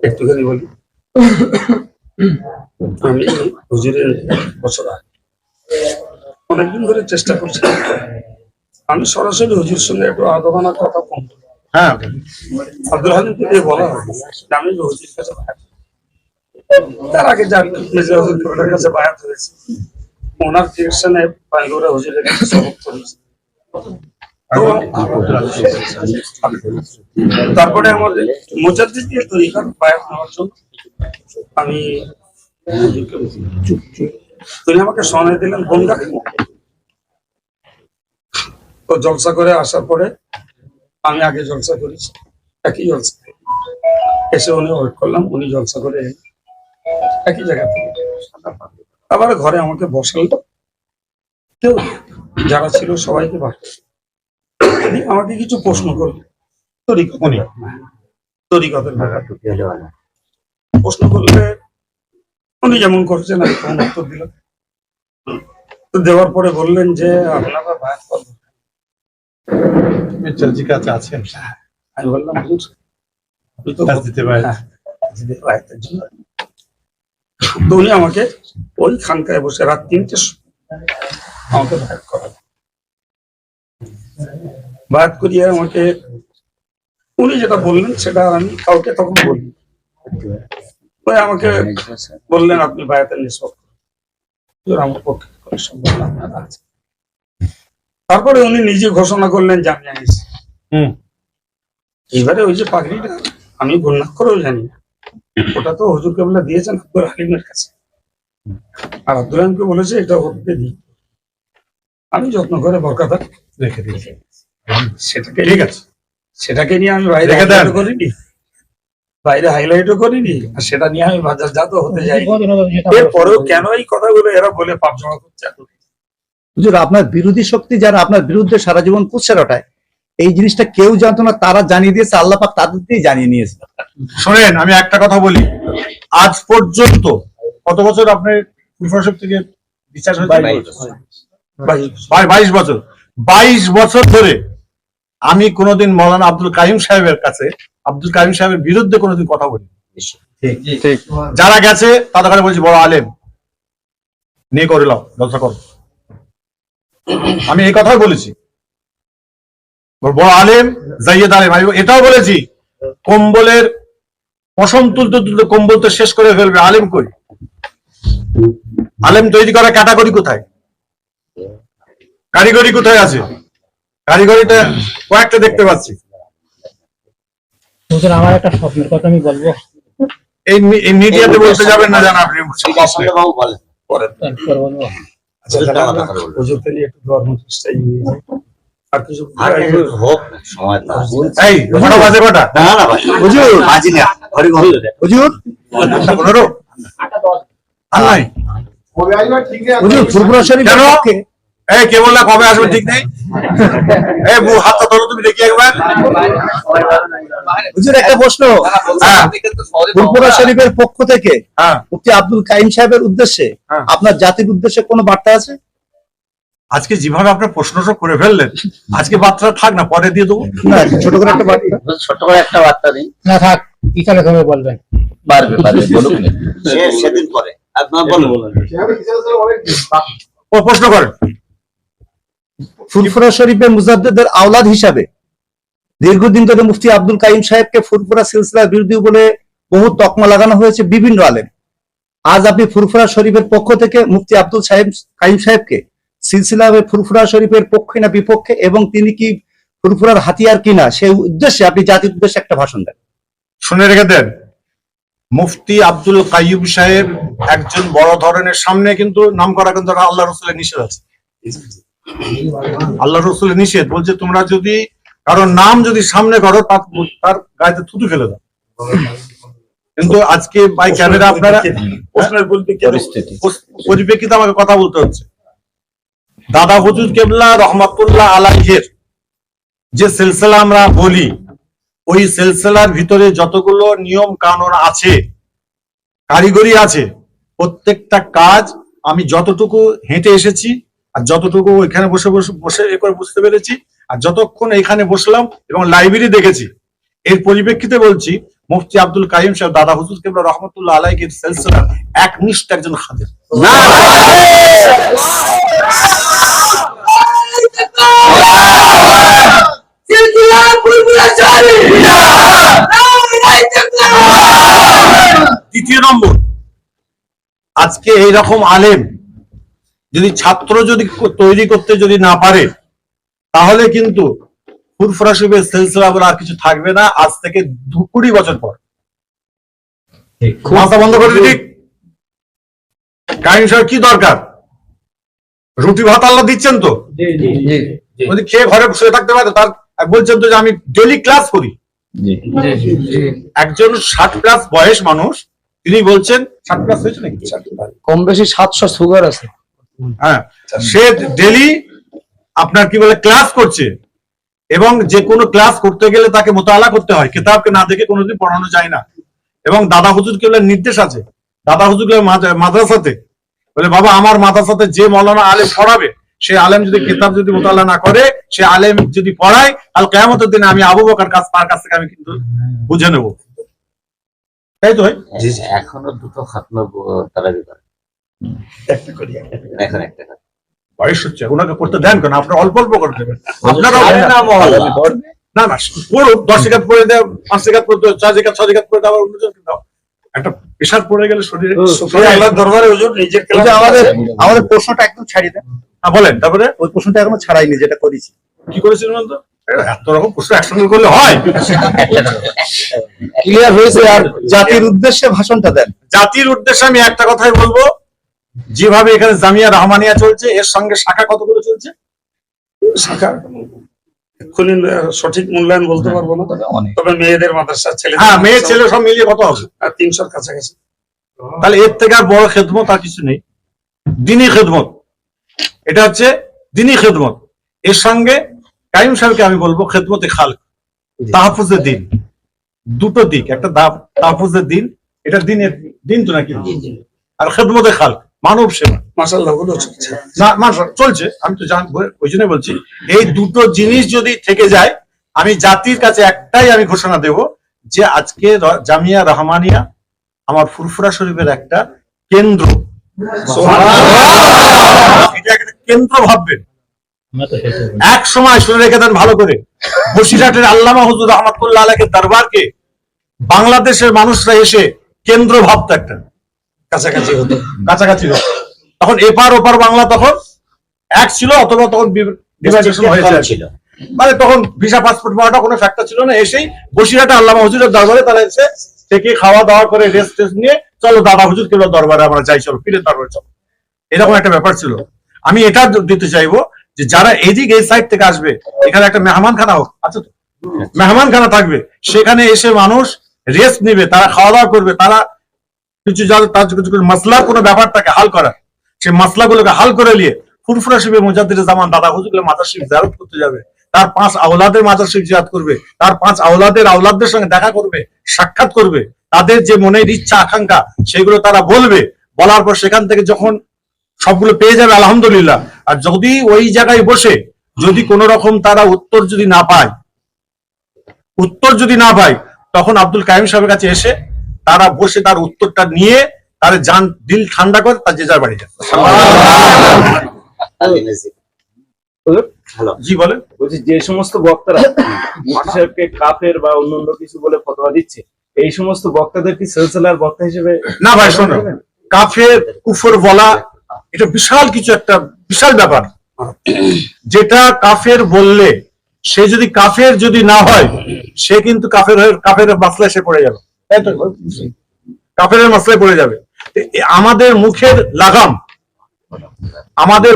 Speaker 2: একটুখানি বলি, আমি হুজুরের বছর অনেকদিন ধরে চেষ্টা করছি, আমি সরাসরি হুজুর সঙ্গে একটু আদবানা কথা কম।
Speaker 1: হ্যাঁ,
Speaker 2: আব্দুল হালিমকে দিয়ে বলা হয় আমি হুজুর কাছে বায়াত, তার আগে যার মেজর হুজুরের কাছে বায়াত হয়েছে, ওনার টিউশনে পাইগোরা হুজুরের কাছে সবক করেছে। তারপরে আমাদের মুজাদ্দিদের তরিকার বায়াত নেওয়ার জন্য আমি তিনি আমাকে শোনাই দিলেন বনগাঁকে। তো জলসা করে আসার পরে আমি আগে জলসা করেছি, একই জলসা এসে উনি ওয়েট করলাম, উনি জলসা করে একই জায়গা থেকে আবার ঘরে আমাকে বসাল, কেউ যারা ছিল সবাইকে আমাকে কিছু প্রশ্ন করল তরিকতের প্রশ্ন করলে উনি যেমন করেছেন আমি তখন উত্তর দিলাম। তো দেওয়ার পরে বললেন যে আপনারা বায়াত করবেন।
Speaker 1: আছেন,
Speaker 2: আমি বললাম হুজুর আমি তো বায়াতের জন্য। তো উনি আমাকে ওই খানকায় বসে রাত 3টের আমাকে বায়াত করিয়ে আমাকে উনি যেটা বললেন সেটা আমি কাউকে তখন বলি, ওই আমাকে বললেন আপনি বায়াতের নিষ্পক্ষ, আমার পক্ষে সম্ভব আপনারা আছে। তারপরে উনি নিজে ঘোষণা করলেন যে আমি আইছি। এবারে ওই যে পাগড়িটা আমি ঘূর্ণাক্ষরেও জানি না, ওটা তো হুজুর কেবলা দিয়েছেন আব্দুল হালিমের কাছে, আর আব্দুল হালিমকে বলেছে এটা ওকে দিই। আমি যত্ন করে বরকাতা
Speaker 1: রেখে দিয়েছি,
Speaker 2: সেটাকে
Speaker 1: ঠিক আছে।
Speaker 2: সেটাকে নিয়ে আমি বাইরে
Speaker 1: রেখে দেন।
Speaker 2: highlight করিনি, বাইরে হাইলাইটও করিনি, আর সেটা নিয়ে আমি বাজারজাত হতে যাই। এরপরেও কেন এই কথাগুলো এরা বলে পাপ জমা করছে?
Speaker 6: হুজুর, আপনার বিরোধী শক্তি যারা আপনার বিরুদ্ধে সারা জীবন কুৎসা রটায়, এই জিনিসটা কেউ জানতো না, তারা জানিয়ে দিয়েছে, আল্লাহ পাক তাদের দিয়ে জানিয়ে নিয়েছে।
Speaker 1: শোনেন, আমি একটা কথা বলি, আজ পর্যন্ত কত বছর আপনার ফুরফুরা থেকে বিশ্বাস হয়েছে? 22 বছর। 22 বছর ধরে আমি কোনোদিন মৌলানা আব্দুল কাইম সাহেবের কাছে, আব্দুল কাইম সাহেবের বিরুদ্ধে কোনোদিন কথা বলি। যারা গেছে তাদের কাছে বলছি বড় আলেম নিয়ে করে লাও, ব্যবসা করো। আমি এই কথাই বলেছি, বড় আলেম জাইয়েদ আলেম। আমি এটাও বলেছি, কম্বলের পশম তুলতে তুলতে কম্বল তো শেষ করে ফেলবে, আলেম কই? আলেম তৈরি করা ক্যাটাগরি কোথায়? কারিগরি কোথায় আছে? কারিগরিটা কয়েকটা দেখতে পাচ্ছি।
Speaker 7: আমার একটা স্বপ্নের কথা আমি বলবো।
Speaker 1: এই মিডিয়াতে বলতে যাবেন না, জানা আপনি
Speaker 4: বাবু বলেন।
Speaker 2: আচ্ছা, হুজুর তাহলে একটু ধর্ম চেষ্টাই নিয়ে যায়। আর কিছু
Speaker 4: আর একটু হোক না, সময় তো আছে।
Speaker 1: এই কটা বাজে কটা?
Speaker 4: না না ভাই,
Speaker 6: হুজুর,
Speaker 4: বাজি না, ঘরে ঘরে
Speaker 6: হুজুর,
Speaker 1: 15 আর নাই।
Speaker 6: হুজুর, ফুরফুরা শরীফের
Speaker 1: কেন?
Speaker 6: পক্ষে
Speaker 1: এই কে বললা কবে আসবে ঠিক নেই? এই হাতটা ধরো, তুমি দেখি একবার।
Speaker 6: হুজুর, একটা প্রশ্ন,
Speaker 1: হ্যাঁ।
Speaker 6: ফুরফুরা শরীফের পক্ষ থেকে
Speaker 1: হ্যাঁ,
Speaker 6: মুফতি আব্দুল কাইম সাহেবের উদ্দেশ্যে
Speaker 1: হ্যাঁ।
Speaker 6: আপনার জাতির উদ্দেশ্যে কোনো বার্তা আছে?
Speaker 1: আজকে যেভাবে আপনার প্রশ্নটা করে ফেললেন, আজকে বার্তা থাক না, পরে দিয়ে দেবো।
Speaker 6: না, ছোট করে একটা বার্তা।
Speaker 4: ছোট করে একটা বার্তা দিন।
Speaker 7: না থাক, ইচ্ছা তুমি বলবেন।
Speaker 4: পারবে বলুক না। সেদিন পরে আপনার বলুন।
Speaker 1: ও প্রশ্ন করেন।
Speaker 6: ফুরফুরা শরীফের মুজাদ্দেদের আওলাদ হিসাবে দীর্ঘদিন ধরে মুফতি আব্দুল কাইম সাহেবকে ফুরফুরা সিলসিলার বিরোধী বলে বহু তকমা লাগানো হয়েছে বিভিন্ন আলেম। আজ আপনি ফুরফুরা শরীফের পক্ষ থেকে মুফতি আব্দুল কাইম সাহেবকে সিলসিলা ফুরফুরা শরীফের পক্ষে না বিপক্ষে, এবং তিনি কি ফুরফুরার হাতিয়ার কিনা, সেই উদ্দেশ্যে আপনি জাতির উদ্দেশ্যে একটা ভাষণ দেন।
Speaker 1: শুনে রেখে দেন, মুফতি আব্দুল কাইয়ুম সাহেব একজন বড় ধরনের, সামনে কিন্তু নাম করা কিন্তু আল্লাহ রসুলের নিষেধ আছে। আল্লাহ রসুলের নিষেধ বলছে, তোমরা যদি কারোর নাম যদি সামনে করো তার গায়েতে থুতু ফেলে দাও। কিন্তু আজকে ভাই ক্যামেরা আপনারা
Speaker 2: প্রশ্নের বলতে
Speaker 1: পরিপ্রেক্ষিতে আমাকে কথা বলতে হচ্ছে। দাদা হুজুর কেবলা রহমাতুল্লাহ আলাইহির যে সিলসিলা আমরা বলি, ওই সিলসিলার ভিতরে যতগুলো নিয়ম কানুন আছে, কারিগরি আছে, প্রত্যেকটা কাজ আমি যতটুকু হেঁটে এসেছি আর যতটুকু এখানে বসে বসে বসে এ করে বুঝতে পেরেছি, আর যতক্ষণ এখানে বসলাম এবং লাইব্রেরি দেখেছি, এর পরিপ্রেক্ষিতে বলছি, মুফতি আব্দুল কাইম সাহেব দাদা হুজুর কেবলা রহমতুল্লাহ আলাইহির সিলসিলার একনিষ্ঠ একজন খাদেম। তৃতীয় নম্বর, আজকে এইরকম আলেম যদি ছাত্র যদি তৈরি করতে যদি না পারে, তাহলে কিন্তু ফুরফুরা শরীফের সিলসিলা বলে আর কিছু থাকবে না আজ থেকে 20 বছর পর। মাথা বন্ধ করে দিক। কাহিনী সাহেব কি দরকার? রুটি ভাত আল্লাহ দিচ্ছেন তো, যদি খেয়ে ঘরে শুয়ে থাকতে পারে, তার বলছেন তো যে আমি ডেইলি ক্লাস করি। একজন 60+ বয়স মানুষ, তিনি বলছেন 60+ হয়েছে নাকি,
Speaker 5: কম বেশি 700 সুগার আছে।
Speaker 1: হ্যাঁ, সে ডেইলি আপনার কি বলে ক্লাস করছে, এবং যে কোনো ক্লাস করতে গেলে তাকে মোতালা করতে হয়, কিতাবকে না দেখে কোনোদিন পড়ানো যায় না। এবং দাদা হুজুর কেবলের নির্দেশ আছে, দাদা হুজুর মাদ্রাসাতে বলে, বাবা আমার মাদ্রাসাতে যে মৌলানা আলেম পড়াবে, সে আলেম যদি কিতাব যদি মোতালা না করে, সে আলেম যদি পড়ায়, কাল কিয়ামতের দিনে আমি আবু বকর তার কাছ থেকে আমি কিন্তু বুঝে নেব। তাই তো ভাই?
Speaker 4: এখনো দুটো খাতনা তারা করে, এখন একটা
Speaker 1: বয়স হচ্ছে, ওনাকে করতে দেন কেন? আপনার অল্প অল্প করে দেবেন। আপনারা
Speaker 4: না মহল্লা
Speaker 1: না না পড়ুক, 10 জায়গা পড়ে দেয়, 5 জায়গা পড়ে দেয়, 4 জায়গা 6 জায়গা পড়ে দেওয়া, অন্যজনকে দাও। একটা প্রেশার পড়ে গেলে শরীরে।
Speaker 2: আল্লাহর দরবারে হুজুর নিজের
Speaker 6: এই যে আমাদের প্রশ্নটা একদম ছাড়িয়ে দেন।
Speaker 1: বলেন, তারপরে
Speaker 6: ওই প্রশ্নটা এখনো ছাড়াইনি, যেটা করেছি।
Speaker 1: কি করেছিলেন বলতো? এত রকম প্রশ্ন একসঙ্গে করলে হয়?
Speaker 6: ক্লিয়ার হয়েছে। আর জাতির উদ্দেশ্যে ভাষণটা দেন।
Speaker 1: জাতির উদ্দেশ্যে আমি একটা কথাই বলবো, যেভাবে এখানে জামিয়া রহমানিয়া চলছে, এর সঙ্গে শাখা কতগুলো চলছে?
Speaker 2: শাখা এক্ষুনি সঠিক মূল্যায়ন বলতে পারবো না, তবে মেয়েদের মাদ্রাসা ছেলে
Speaker 1: হ্যাঁ, মেয়ে ছেলে সব মিলিয়ে কত হবে?
Speaker 2: 300-র কাছাকাছি।
Speaker 1: তাহলে এর থেকে আর বড় খেদমত আর কিছু নেই। দিনী খেদমত, এটা হচ্ছে দিনী খেদমত। এর সঙ্গে কাইম সাহেবকে আমি বলবো খেদমতে খালক, তাহফুজের দিন, দুটো দিক। একটা তাহফুজের দিন, এটা দিনের দিন তো নাকি, আর খেদমতে খালক মানব সেবা।
Speaker 2: মাশাআল্লাহ গুলো চলছে।
Speaker 1: না চলছে, আমি তো জানবো, ওই জন্য বলছি এই দুটো জিনিস যদি থেকে যায়, আমি জাতির কাছে একটাই আমি ঘোষণা দেব যে আজকে জামিয়া রহমানিয়া আমার ফুরফুরা শরীফের একটা কেন্দ্র। এটা একটা কেন্দ্র ভাববেন। এক সময় শুনে রেখে দেন ভালো করে, বসিরহাটের আল্লামা হুজুর রহমাতুল্লাহ আলাইহির দরবারকে বাংলাদেশের মানুষরা এসে কেন্দ্র ভাবতো, একটা
Speaker 2: কাছাকাছি হতো,
Speaker 1: কাছাকাছি হতো। তখন এপার ওপার বাংলা তখন এক ছিল, অথবা তখন ডিভাইডেশন হয়েছে ছিল। মানে তখন ভিসা পাসপোর্ট পাওয়াটা কোনো ফ্যাক্টর ছিল না। এসেই বসিরহাটে আল্লামা হুজুরের দরবারে তারা এসে থেকে খাওয়া দাওয়া করে রেস্ট টেস্ট নিয়ে চলো দাদা হুজুর কেবল দরবারে আমরা যাই, চলো পীরের দরবারে চলো, এরকম একটা ব্যাপার ছিল। আমি এটা দিতে চাইবো যে যারা এদিক এই সাইড থেকে আসবে, এখানে একটা মেহমানখানা হোক, আচ্ছা তো মেহমানখানা থাকবে, সেখানে এসে মানুষ রেস্ট নেবে, তারা খাওয়া দাওয়া করবে, তারা কিছু তার কিছু মাসলার কোনো ব্যাপারটাকে হাল করার, সেই মাসলাগুলোকে হাল করে নিয়ে ফুরফুরা শরীফে মুজাদ্দিদ জামান দাদা হুজুরগুলো মাজার শরীফ জিয়ারত করতে যাবে, তার 5 আওলাদের মাজার শরীফ জিয়ারত করবে, তার 5 আওলাদের সঙ্গে দেখা করবে, সাক্ষাৎ করবে, তাদের যে মনের ইচ্ছা আকাঙ্ক্ষা সেগুলো তারা বলবে। বলার পর সেখান থেকে যখন সবগুলো পেয়ে যাবে আলহামদুলিল্লাহ। আর যদি ওই জায়গায় বসে যদি কোন রকম তারা উত্তর যদি না পায়, তখন আব্দুল কাইম সাহেবের কাছে এসে তারা বসে তার উত্তরটা নিয়ে তার জান দিল ঠান্ডা করে তার যে যার বাড়ি যায়। জি বলেন।
Speaker 8: বলছি যে সমস্ত বক্তারা মুফতি সাহেবকে কাফের বা অন্যান্য কিছু বলে ফতোয়া দিচ্ছে, এই সমস্ত বক্তাদের কি সিলসিলার বক্তা হিসেবে?
Speaker 1: না ভাই শোনো, কাফের কুফর বলা এটা বিশাল কিছু, একটা বিশাল ব্যাপার। যেটা কাফের বললে সে যদি কাফের যদি না হয়, সে কিন্তু কাফের মাসলায় সে পড়ে যাবে, তাই তো? কাফের মাসলায় পড়ে যাবে। আমাদের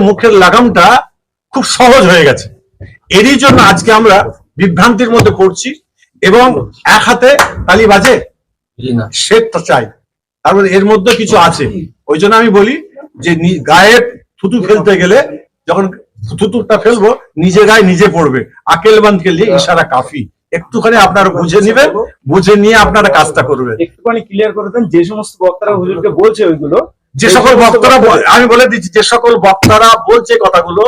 Speaker 1: মুখের লাগামটা খুব সহজ হয়ে গেছে। এরই জন্য আজকে আমরা বিভ্রান্তির মধ্যে পড়ছি, এবং এক হাতে তালি বাজে সেটা চাই, তারপরে এর মধ্যে কিছু আছে। ওই জন্য আমি বলি যে গায়ে থুতু ফেলতে গেলে যখন থুতুটা ফেলবো নিজে গায়ে নিজে পড়বে, আকেলবানকে নিয়ে ইশারা কাফি। একটুখানি আপনারা বুঝে নিবেন, বুঝে নিয়ে আপনারা কাজটা করবেন।
Speaker 8: একটুখানি ক্লিয়ার করে দেন, যে সমস্ত বক্তারা হুজুরকে বলছে ওইগুলো,
Speaker 1: যে সকল বক্তারা, আমি বলে দিচ্ছি, যে সকল বক্তারা বলছে কথাগুলো,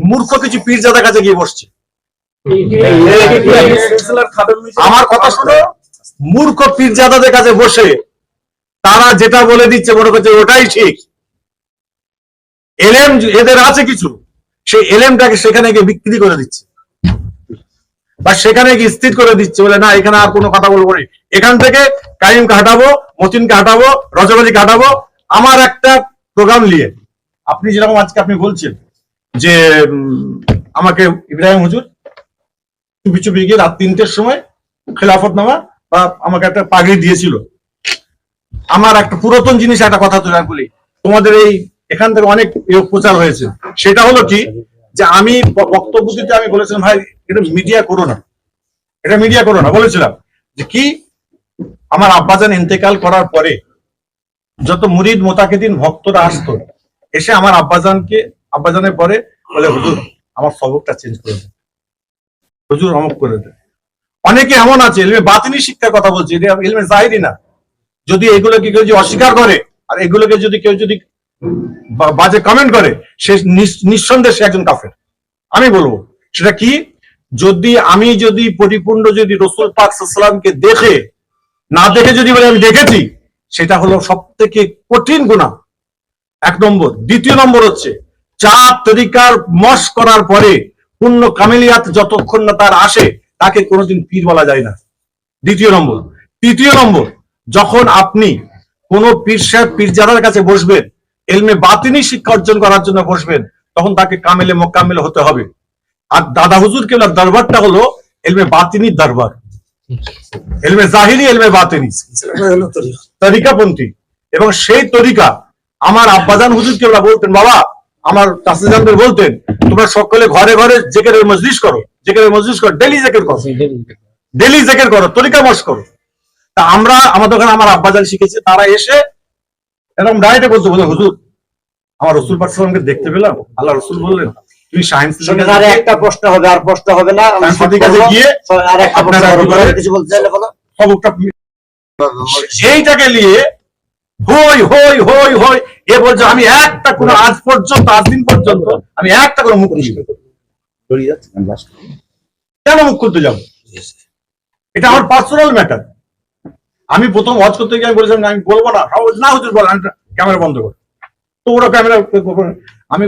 Speaker 1: মূর্খ কিছু পীরজাদার কাছে গিয়ে বসছে। আমার কথা শুনো, মূর্খ পীরজাদাদের কাছে বসে তারা যেটা বলে দিচ্ছে মনে করছে ওটাই ঠিক। এলেম এদের আছে কিছু, সেই এলেমটাকে সেখানে গিয়ে বিক্রি করে দিচ্ছে, বা সেখানে গিয়ে স্থির করে দিচ্ছে, বলে না এখানে আর কোনো কথা বলবো না, এখান থেকে কাইমকে হাঁটাবো, মতিনকে হাঁটাবো, রজবাজিকে হাঁটাবো। আমার একটা প্রোগ্রাম নিয়ে আপনি যেরকম আজকে আপনি বলছেন যে আমাকে ইব্রাহিম হুজুর চুপি চুপি গিয়ে রাত 3টের সময় খেলাফতনামা বা আমাকে একটা পাগড়ি দিয়েছিল। আমার একটা পুরাতন জিনিস একটা কথা তো বলি, তোমাদের এই এখান থেকে অনেক প্রচার হয়েছে, সেটা হলো কি যে আমি বক্তব্য দিতে আমি বলেছিলাম ভাই এটা মিডিয়া করো না, বলেছিলাম যে কি আমার আব্বাজান ইন্তেকাল করার পরে যত মুরিদ মোতাকিদিন ভক্তরা আসতো, এসে আমার আব্বাজানের পরে বলে হুজুর আমার সবকটা চেঞ্জ করে দেন, হুজুর অমুক করে দেন। অনেকে এমন আছে ইলমে বাতিনি শিক্ষার কথা বলছে, ইলমে জাহিরি না। যদি এগুলোকে কেউ যদি অস্বীকার করে আর এগুলোকে যদি কেউ যদি বাজে কমেন্ট করে, সে নিঃসন্দেহে সে একজন কাফের। আমি বলবো সেটা কি, আমি যদি পরিপূর্ণ যদি রাসূল পাক সাল্লাল্লাহু আলাইহি ওয়াসাল্লামকে না দেখে যদি বলে আমি দেখেছি, সেটা হলো সব থেকে কঠিন গুনাহ, 1 নম্বর। দ্বিতীয় নম্বর হচ্ছে 4 তরিকার মশ করার পরে পূর্ণ কামিলিয়াত যতক্ষণ না তার আসে, তাকে কোনোদিন পীর বলা যায় না, দ্বিতীয় নম্বর। তৃতীয় নম্বর, যখন আপনি কোন পীর সাহেব পীরজাদার কাছে বসবেন, ইলমে বাতিনি শিক্ষা অর্জন করার জন্য বসবেন, তখন তাকে কামেলে মোকাম্মেল হতে হবে। আর দাদা হুজুর কেবলার দরবারটা হলো ইলমে বাতিনির দরবার, ইলমে জাহিরি, ইলমে বাতিনি, তরিকাপন্থী। এবং সেই তরিকা আমার আব্বাজান হুজুর কেবলা বলতেন, বাবা আমার চাষিজানদের বলতেন, তোমরা সকলে ঘরে ঘরে জেকেরের মজলিস করো, ডেলি জেকের করো, তরিকা মশ করো। তা আমরা আমাদের ওখানে আমার আব্বাজান শিখেছে, তারা এসে এরকম ডাইরেক্টে বলতে বলে, হুজুর আমার রসুল পাক সাল্লাল্লাহু আলাইহি ওয়াসাল্লামকে দেখতে পেলাম, আল্লাহ রসুল বললেন তুমি সায়েন্স
Speaker 4: সেখানে একটা প্রশ্ন হবে, আর প্রশ্ন হবে না।
Speaker 1: কাছে গিয়ে
Speaker 4: আর একটা প্রশ্ন
Speaker 1: আপনারা
Speaker 4: হবে, কিছু বলতে চাইলে বলো।
Speaker 1: খবরটা সেইটাকে নিয়ে হই হই হই হই এ বলছে আমি একটা কোনো আজ দিন পর্যন্ত আমি একটা কোনো মুখ খুলি কেন মুখ খুলতে যাবো? এটা আমার পার্সোনাল ম্যাটার। আমি প্রথম ওয়াচ করতে গিয়ে আমি বলেছিলাম আমি বলবো না, না হুজুর বল, ক্যামেরা বন্ধ কর। তো ওরা ক্যামেরা, আমি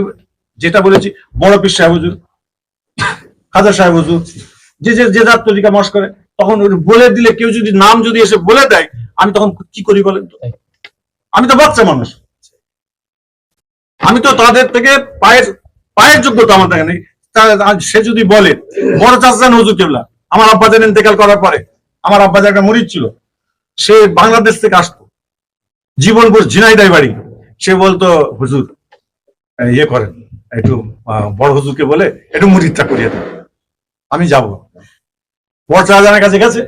Speaker 1: যেটা বলেছি বড় পীর সাহেব হুজুর, খাজা সাহেব হুজুর, যে যার তরিকা মশ করে, তখন বলে দিলে কেউ যদি নাম যদি এসে বলে দেয়, আমি তখন কি করি বলেন তো? আমি তো বাচ্চা মানুষ, আমি তো তাদের থেকে পায়ের যোগ্যতা আমার দেখে নেই। সে যদি বলে বড় চাচান হুজুর কেবলা, আমার আব্বাজান ইন্তেকাল করার পরে, আমার আব্বাজান একটা মুরিদ ছিল, সে বাংলাদেশ থেকে আসতো, জীবনপুর ঝিনাইদাই বাড়ি। সে বলতো হুজুর ইয়ে করেন, একটু বড় হুজুরকে বলে একটু মুরিদটা করিয়ে দেন। আমি যাবো, বড় চাচানের কাছে গেছে,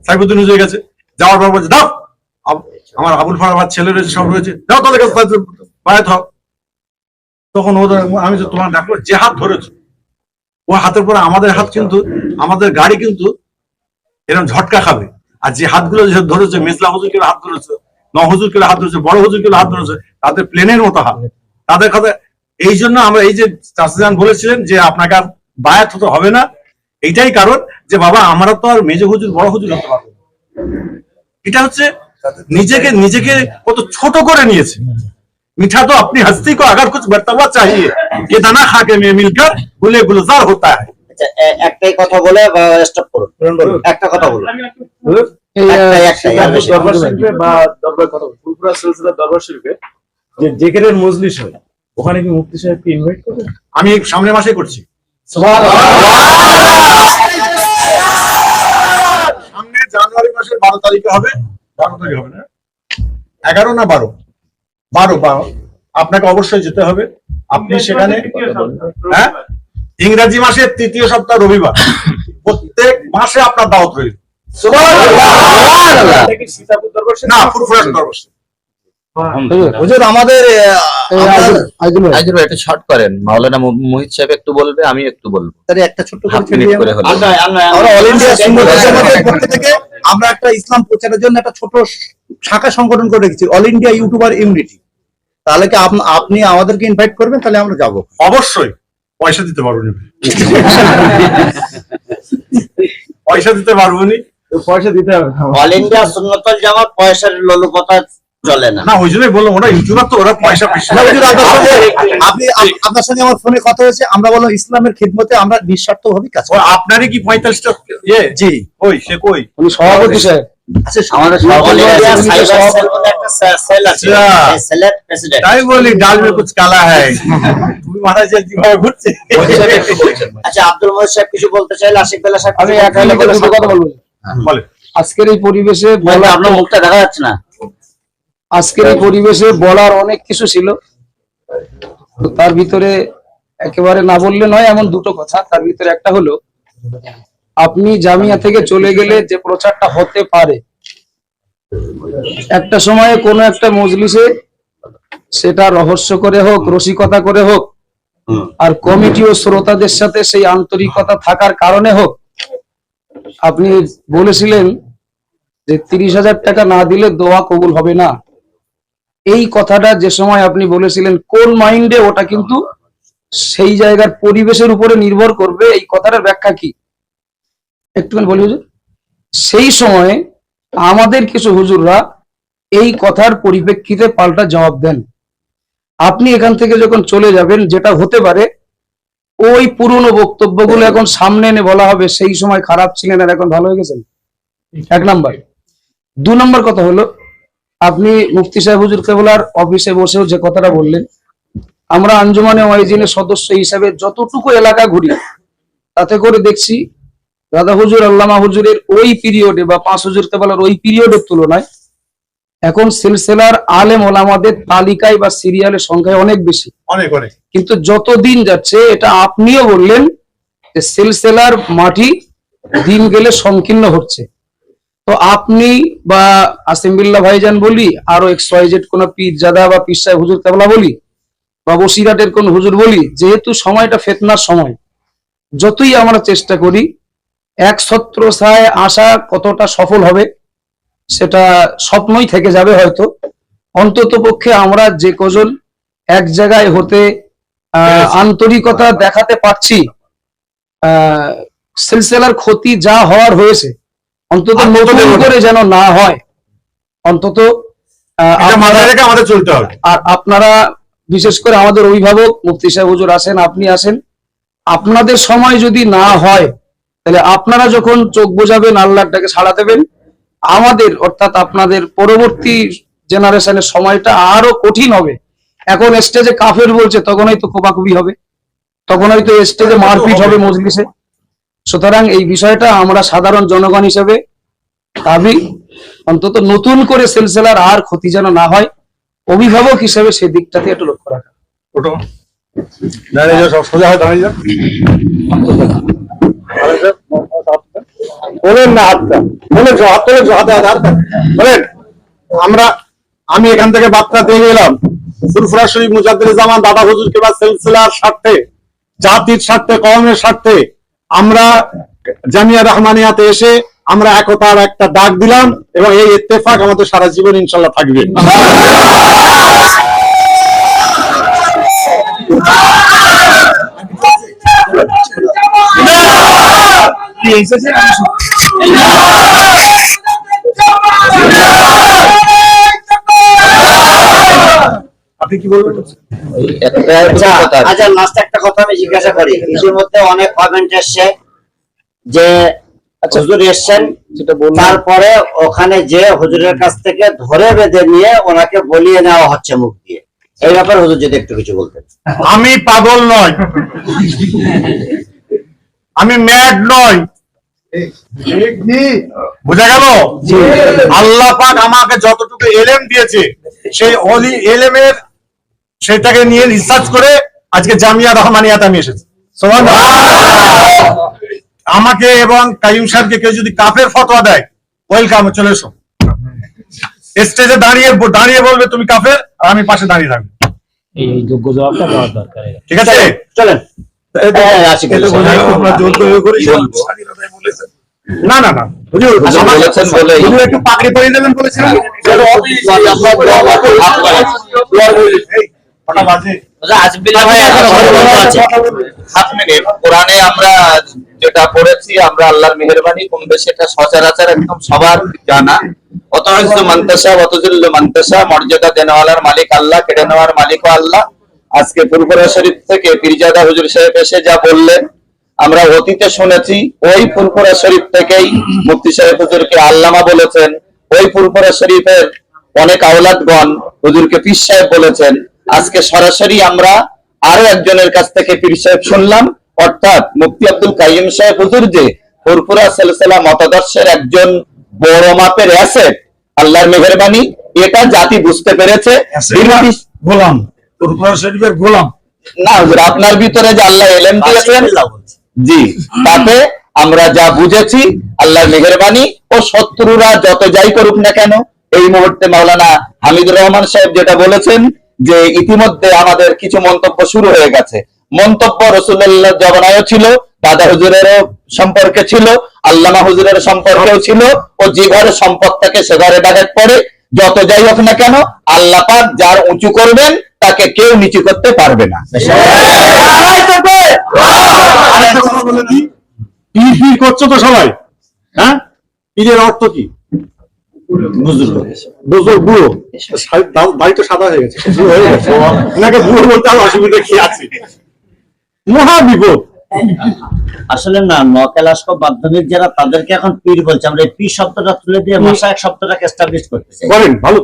Speaker 1: সাইফুদ্দিন হুজুরের কাছে যাওয়ার পর বলছে দাও, আমার আবুল ফারাবার ছেলে রয়েছে, সব রয়েছে, যাও তাদের কাছে বায়াত হও। তখন ওদের আমি যে তোমার ডাকলো, যে হাত ধরেছে ও হাতের পরে আমাদের হাত কিন্তু, আমাদের গাড়ি কিন্তু এরকম ঝটকা খাবে। আর যে হাতগুলো যে ধরেছে, মেজলা হুজুর কেউ হাত ধরেছে, হুজুর কেউ হাত ধরেছে, বড় হুজুর কেউ হাত ধরেছে, তাদের প্লেনের মতো হাত তাদের কাছে। এই জন্য আমরা এই যে চাষিজান বলেছিলেন যে আপনাকে আর বায়াত হতে হবে না, এইটাই কারণ যে বাবা আমরা তো আর মেজ হুজুর বড় হুজুর হতে পারবো। এটা হচ্ছে নিজেকে কত ছোট করে নিয়েছে। মিঠা তো আপনি हस्ती को अगर कुछ मर्तबा चाहिए ये दाना खा के में मिलकर गुले गुलजार होता है।
Speaker 4: আচ্ছা, একটাই কথা বলে স্টপ করুন, একটা কথা বলুন।
Speaker 8: দরবার শরীফে বা দরবার কথা ফুলপুরা সিলসিলা দরবার শরীফে যে জেকেরের মজলিস হয়, ওখানে কি মুফতি সাহেবকে ইনভাইট করবেন?
Speaker 1: আমি সামনের মাসে করছি, সামনে জানুয়ারি মাসের 12 তারিখে হবে, 12 তারিখ হবে না, 11 না 12, আপনাকে অবশ্যই যেতে হবে। আপনি সেখানে, হ্যাঁ, ইংরেজি মাসের 3য় সপ্তাহ রবিবার, প্রত্যেক মাসে আপনার দাওয়াত রইল।
Speaker 8: সীতাপুর দরবার শরীফ
Speaker 1: না, ফুরফুরা দরবার শরীফ।
Speaker 6: হুজুর আমাদের
Speaker 3: একটু শর্ট করেন, মাওলানা মুহিত সাহেব একটু বলবে, আমি একটু বলবো,
Speaker 6: একটা ছোট্ট
Speaker 3: হাফ
Speaker 6: করে
Speaker 3: মিনিট করে হলো।
Speaker 6: আমরা অল ইন্ডিয়া সুন্নাত জামাতের পক্ষ থেকে আমরা একটা ইসলাম প্রচারের জন্য একটা ছোট শাখা সংগঠন করে রেখেছি, অল ইন্ডিয়া ইউটিউবার ইউনিটি। তাহলে কি আপনি আমাদেরকে ইনভাইট করবেন? তাহলে আমরা যাবো।
Speaker 1: অবশ্যই পয়সা দিতে পারবো না, পয়সা দিতে পারবো নি,
Speaker 8: পয়সা দিতে হবে।
Speaker 4: অল ইন্ডিয়া সুন্নতুল জামাত পয়সার লোলুপতা চলে না।
Speaker 1: না ওই জন্যই বললাম, ওরা ইউটিউবার তো, ওরা পয়সা পেয়েছে।
Speaker 6: আপনার সঙ্গে আমার ফোনে কথা হয়েছে, আমরা বললাম ইসলামের খিদমতে আমরা নিঃস্বার্থ ভাবে কাজ করি।
Speaker 1: আপনারই কি 45টা ইয়ে?
Speaker 6: জি,
Speaker 1: ওই সে কই
Speaker 5: উনি সভাপতি সাহেব,
Speaker 6: আচ্ছা
Speaker 4: আমাদের অল ইন্ডিয়া সাইবার সেল বলে একটা সেল আছে, এই সেলের প্রেসিডেন্ট।
Speaker 1: তাই বলি ডাল মে কুছ কালা হ্যায়, তুমি মারা যে কিভাবে ঘুরছে।
Speaker 4: আচ্ছা, আব্দুল মজিদ সাহেব কিছু বলতে চাইলে, আশিক বেলা সাহেব
Speaker 5: আমি এক লাইনে দুটো কথা বলবো।
Speaker 1: বলে
Speaker 5: আজকের এই পরিবেশে
Speaker 4: বলা, আপনার মুখটা দেখা যাচ্ছে না।
Speaker 5: আজকের এই পরিবেশে বলার অনেক কিছু ছিল, তো তার ভিতরে একেবারে না বললে নয় এমন দুটো কথা। তার ভিতরে একটা হলো, আপনি জামিয়া থেকে চলে গেলে যে প্রচারটা হতে পারে একটা সময়ে কোনো একটা মজলিসে, সেটা রহস্য করে হোক, রসিকতা করে হোক, আর কমিটি ও শ্রোতাদের সাথে সেই আন্তরিকতা থাকার কারণে হোক, আপনি বলেছিলেন যে 30,000 টাকা না দিলে দোয়া কবুল হবে না। এই কথাটা যে সময় আপনি বলেছিলেন, কোন মাইন্ডে, ওটা কিন্তু সেই জায়গার পরিবেশের উপরে নির্ভর করবে। এই কথাটার ব্যাখ্যা কি একটুখানি বলি হুজুর। সেই সময়ে আমাদের কিছু হুজুররা এই কথার পরিপ্রেক্ষিতে পাল্টা জবাব দেন। আপনি এখান থেকে যখন চলে যাবেন, যেটা হতে পারে ওই পুরনো বক্তব্যগুলো এখন সামনে এনে বলা হবে সেই সময় খারাপ ছিলেন আর এখন ভালো হয়ে গেছেন। 1 নাম্বার। 2 নম্বর কথা হলো, আপনি মুফতি সাহেব হুজুর কেবলার অফিসে বসেও যে কথাটা বললেন, আমরা আঞ্জুমানে ওয়াইজিনের সদস্য হিসাবে যতটুকু এলাকা ঘুরি, তাতে করে দেখছি দাদা হুজুর, আল্লামা হুজুরের ওই পিরিয়ডে বা 5 হুজুর কেবলার ওই পিরিয়ডের তুলনায় এখন সিলসিলার আলেম ওলামাদের তালিকায় বা সিরিয়ালের সংখ্যায় অনেক বেশি,
Speaker 1: অনেক অনেক।
Speaker 5: কিন্তু যত দিন যাচ্ছে, এটা আপনিও বললেন যে সিলসিলার মাটি দিন গেলে সংকীর্ণ হচ্ছে। তো আপনি বা আসিমবিল্লাহ ভাইজান বলি, আরো XYZ কোন পীরজাদা বা পীর সাহেব হুজুর কেবলা বলি, বা বসিরহাটের কোন হুজুর বলি, যেহেতু সময়টা ফিতনার সময়, যতই আমরা চেষ্টা করি এক ছত্রছায়ায় আসা কতটা সফল হবে সেটা স্বপ্নই থেকে যাবে হয়তো। অন্তত পক্ষে আমরা যে কজন এক জায়গায় হতে আন্তরিকতা দেখাতে পারছি, সিলসিলার ক্ষতি যা হওয়ার হয়েছে অন্তত নতুন করে যেন না হয়, অন্তত
Speaker 1: এটা মাথায় রেখে আমাদের চলতে হবে।
Speaker 5: আর আপনারা বিশেষ করে আমাদের অভিভাবক মুফতি সাহেব হুজুর আসেন, আপনি আসেন, আপনাদের সময় যদি না হয় তাহলে আপনারা যখন চোখ বোঝাবেন, আল্লাহটাকে সাড়া দেবেন, আমাদের অর্থাৎ আপনাদের পরবর্তী জেনারেশনের সময়টা আরো কঠিন হবে। এখন স্টেজে কাফের বলছে, তখন হয়তো কোপাকুপি হবে, তখন হয়তো স্টেজে মারপিট হবে মজলিসে। সুতরাং এই বিষয়টা আমরা সাধারণ জনগণ হিসেবে দাবি, অন্তত নতুন করে সিলসিলার আর ক্ষতি যেন না হয়, অভিভাবক হিসেবে সেই দিকটাতে একটু লক্ষ্য রাখা।
Speaker 1: ওটো দাঁড়িয়ে যাও, সব সোজা হয়, দাঁড়িয়ে যাও। বলেন না হাতটা, বলেন হাত তোলেন, হাতে হাতে হাত বলেন। আমি এখান থেকে বার্তা দিয়ে গেলাম, ফুরফুরা শরীফ মুজাদ্দিদ জামান দাদা হুজুর কিংবা সিলসিলার স্বার্থে, জাতির স্বার্থে, কওমের স্বার্থে আমরা জামিয়া রহমানিয়াতে এসে আমরা একতার একটা ডাক দিলাম, এবং এই ইত্তেফাক আমাদের সারা জীবন ইনশাল্লাহ থাকবে। আপনি কি বলবেন?
Speaker 4: আচ্ছা, লাস্ট একটা কথা আমি জিজ্ঞাসা করি। এর মধ্যে অনেক কমেন্ট এসছে যে হুজুর এসছেন, তারপরে ওখানে যে হুজুরের কাছ থেকে ধরে বেঁধে নিয়ে ওনাকে বলিয়ে নেওয়া হচ্ছে মুখ দিয়ে, এই ব্যাপারে হুজুর যদি একটু কিছু বলতেন।
Speaker 1: আমি পাগল নয়, আমি ম্যাড নয়, বোঝা গেল? আল্লাহ পাক আমাকে যতটুকু এলেম দিয়েছে, সেই অলি এলেমের সেটাকে নিয়ে রিসার্চ করে আজকে জামিয়া রহমানিয়াতে আমি এসেছি। আমাকে এবং কাইয়ুম সাহেবকে কেউ যদি কাফের ফতোয়া দেয়, ওয়েলকাম, চলে এসো। স্টেজে দাঁড়িয়ে দাঁড়িয়ে বলবে তুমি কাফের, আর আমি পাশে দাঁড়িয়ে থাকবো।
Speaker 7: এই যোগ্য জবাবটা দেওয়ার দরকার।
Speaker 1: ঠিক আছে,
Speaker 4: চলেন।
Speaker 1: না না না, হুজুর হুজুর একটু পাগড়ি পরিয়ে দেবেন বলেছিলেন।
Speaker 3: কোরআনে আমরা যেটা পড়েছি, আমরা আল্লাহর মেহেরবানি কমবে সেটা সচরাচর একদম সবার জানা। অতএব মান্তাসা অতজুল্লু মান্তাসা, মর্যাদা দেওয়ালার মালিক আল্লাহ, কেড়ে নেওয়ার মালিকও আল্লাহ। আজকে ফুরফুরা শরীফ থেকে পীরজাদা হুজুর সাহেব এসে যা বললেন, আমরা অতীতে শুনেছি, ওই ফুরফুরা শরীফ থেকেই মুফতি সাহেব হুজুরকে আল্লামা বলেছেন, ওই ফুরফুরা শরীফের অনেক আওলাদগণ হুজুরকে পীর সাহেব বলেছেন। আজকে সরাসরি আমরা আরো একজনের কাছ থেকে পীর সাহেব শুনলাম, অর্থাৎ মুফতি আব্দুল কাইয়ুম সাহেব হুজুর যে ফুরফুরা সিলসিলা মতাদর্শের একজন বড় মাপের অ্যাসেট, আল্লাহর মেহেরবানি, এটা জাতি বুঝতে পেরেছে।
Speaker 1: গোলাম, ফুরফুরা শরীফের গোলাম
Speaker 3: না হুজুর, আপনার ভিতরে যে আল্লাহ এলেম দিয়েছেন, জি, তাতে আমরা যা বুঝেছি আল্লাহর মেহেরবানি। ও শত্রুরা যত যাই করুক না কেন, এই মুহূর্তে মাওলানা হামিদুর রহমান সাহেব যেটা বলেছেন যে ইতিমধ্যে আমাদের কিছু মন্তব্য শুরু হয়ে গেছে। মন্তব্য রাসূলুল্লাহ জমানায়ও ছিল, দাদা হুজুরেরও সম্পর্কে ছিল, আল্লামা হুজুরের সম্পর্কেও ছিল। ও যে ঘরে সম্পদ থাকে সে ঘরে ডাকাত পড়ে। যত যাই হোক না কেন, আল্লাহ পাক যার উঁচু করবেন তাকে কেউ নিচু করতে পারবে না।
Speaker 1: পীর করছো তো সবাই, হ্যাঁ? পীরের অর্থ কি? বুজুর্গ, বুড়ো। দাড়ি তো সাদা হয়ে গেছে, বুড়ো হয়ে গেছে, ওনাকে বুড়ো বলতে আর অসুবিধা কি আছে? মহা বিপদ।
Speaker 4: আসলে না, নকেলাস মাধ্যমিক যারা, তাদেরকে এখন পীর বলছে। আমরা এই পীর শব্দটা তুলে দিয়ে মাশায়েখ শব্দটাকে এস্টাবলিশ করতে চাই।
Speaker 1: বলেন, ভালো।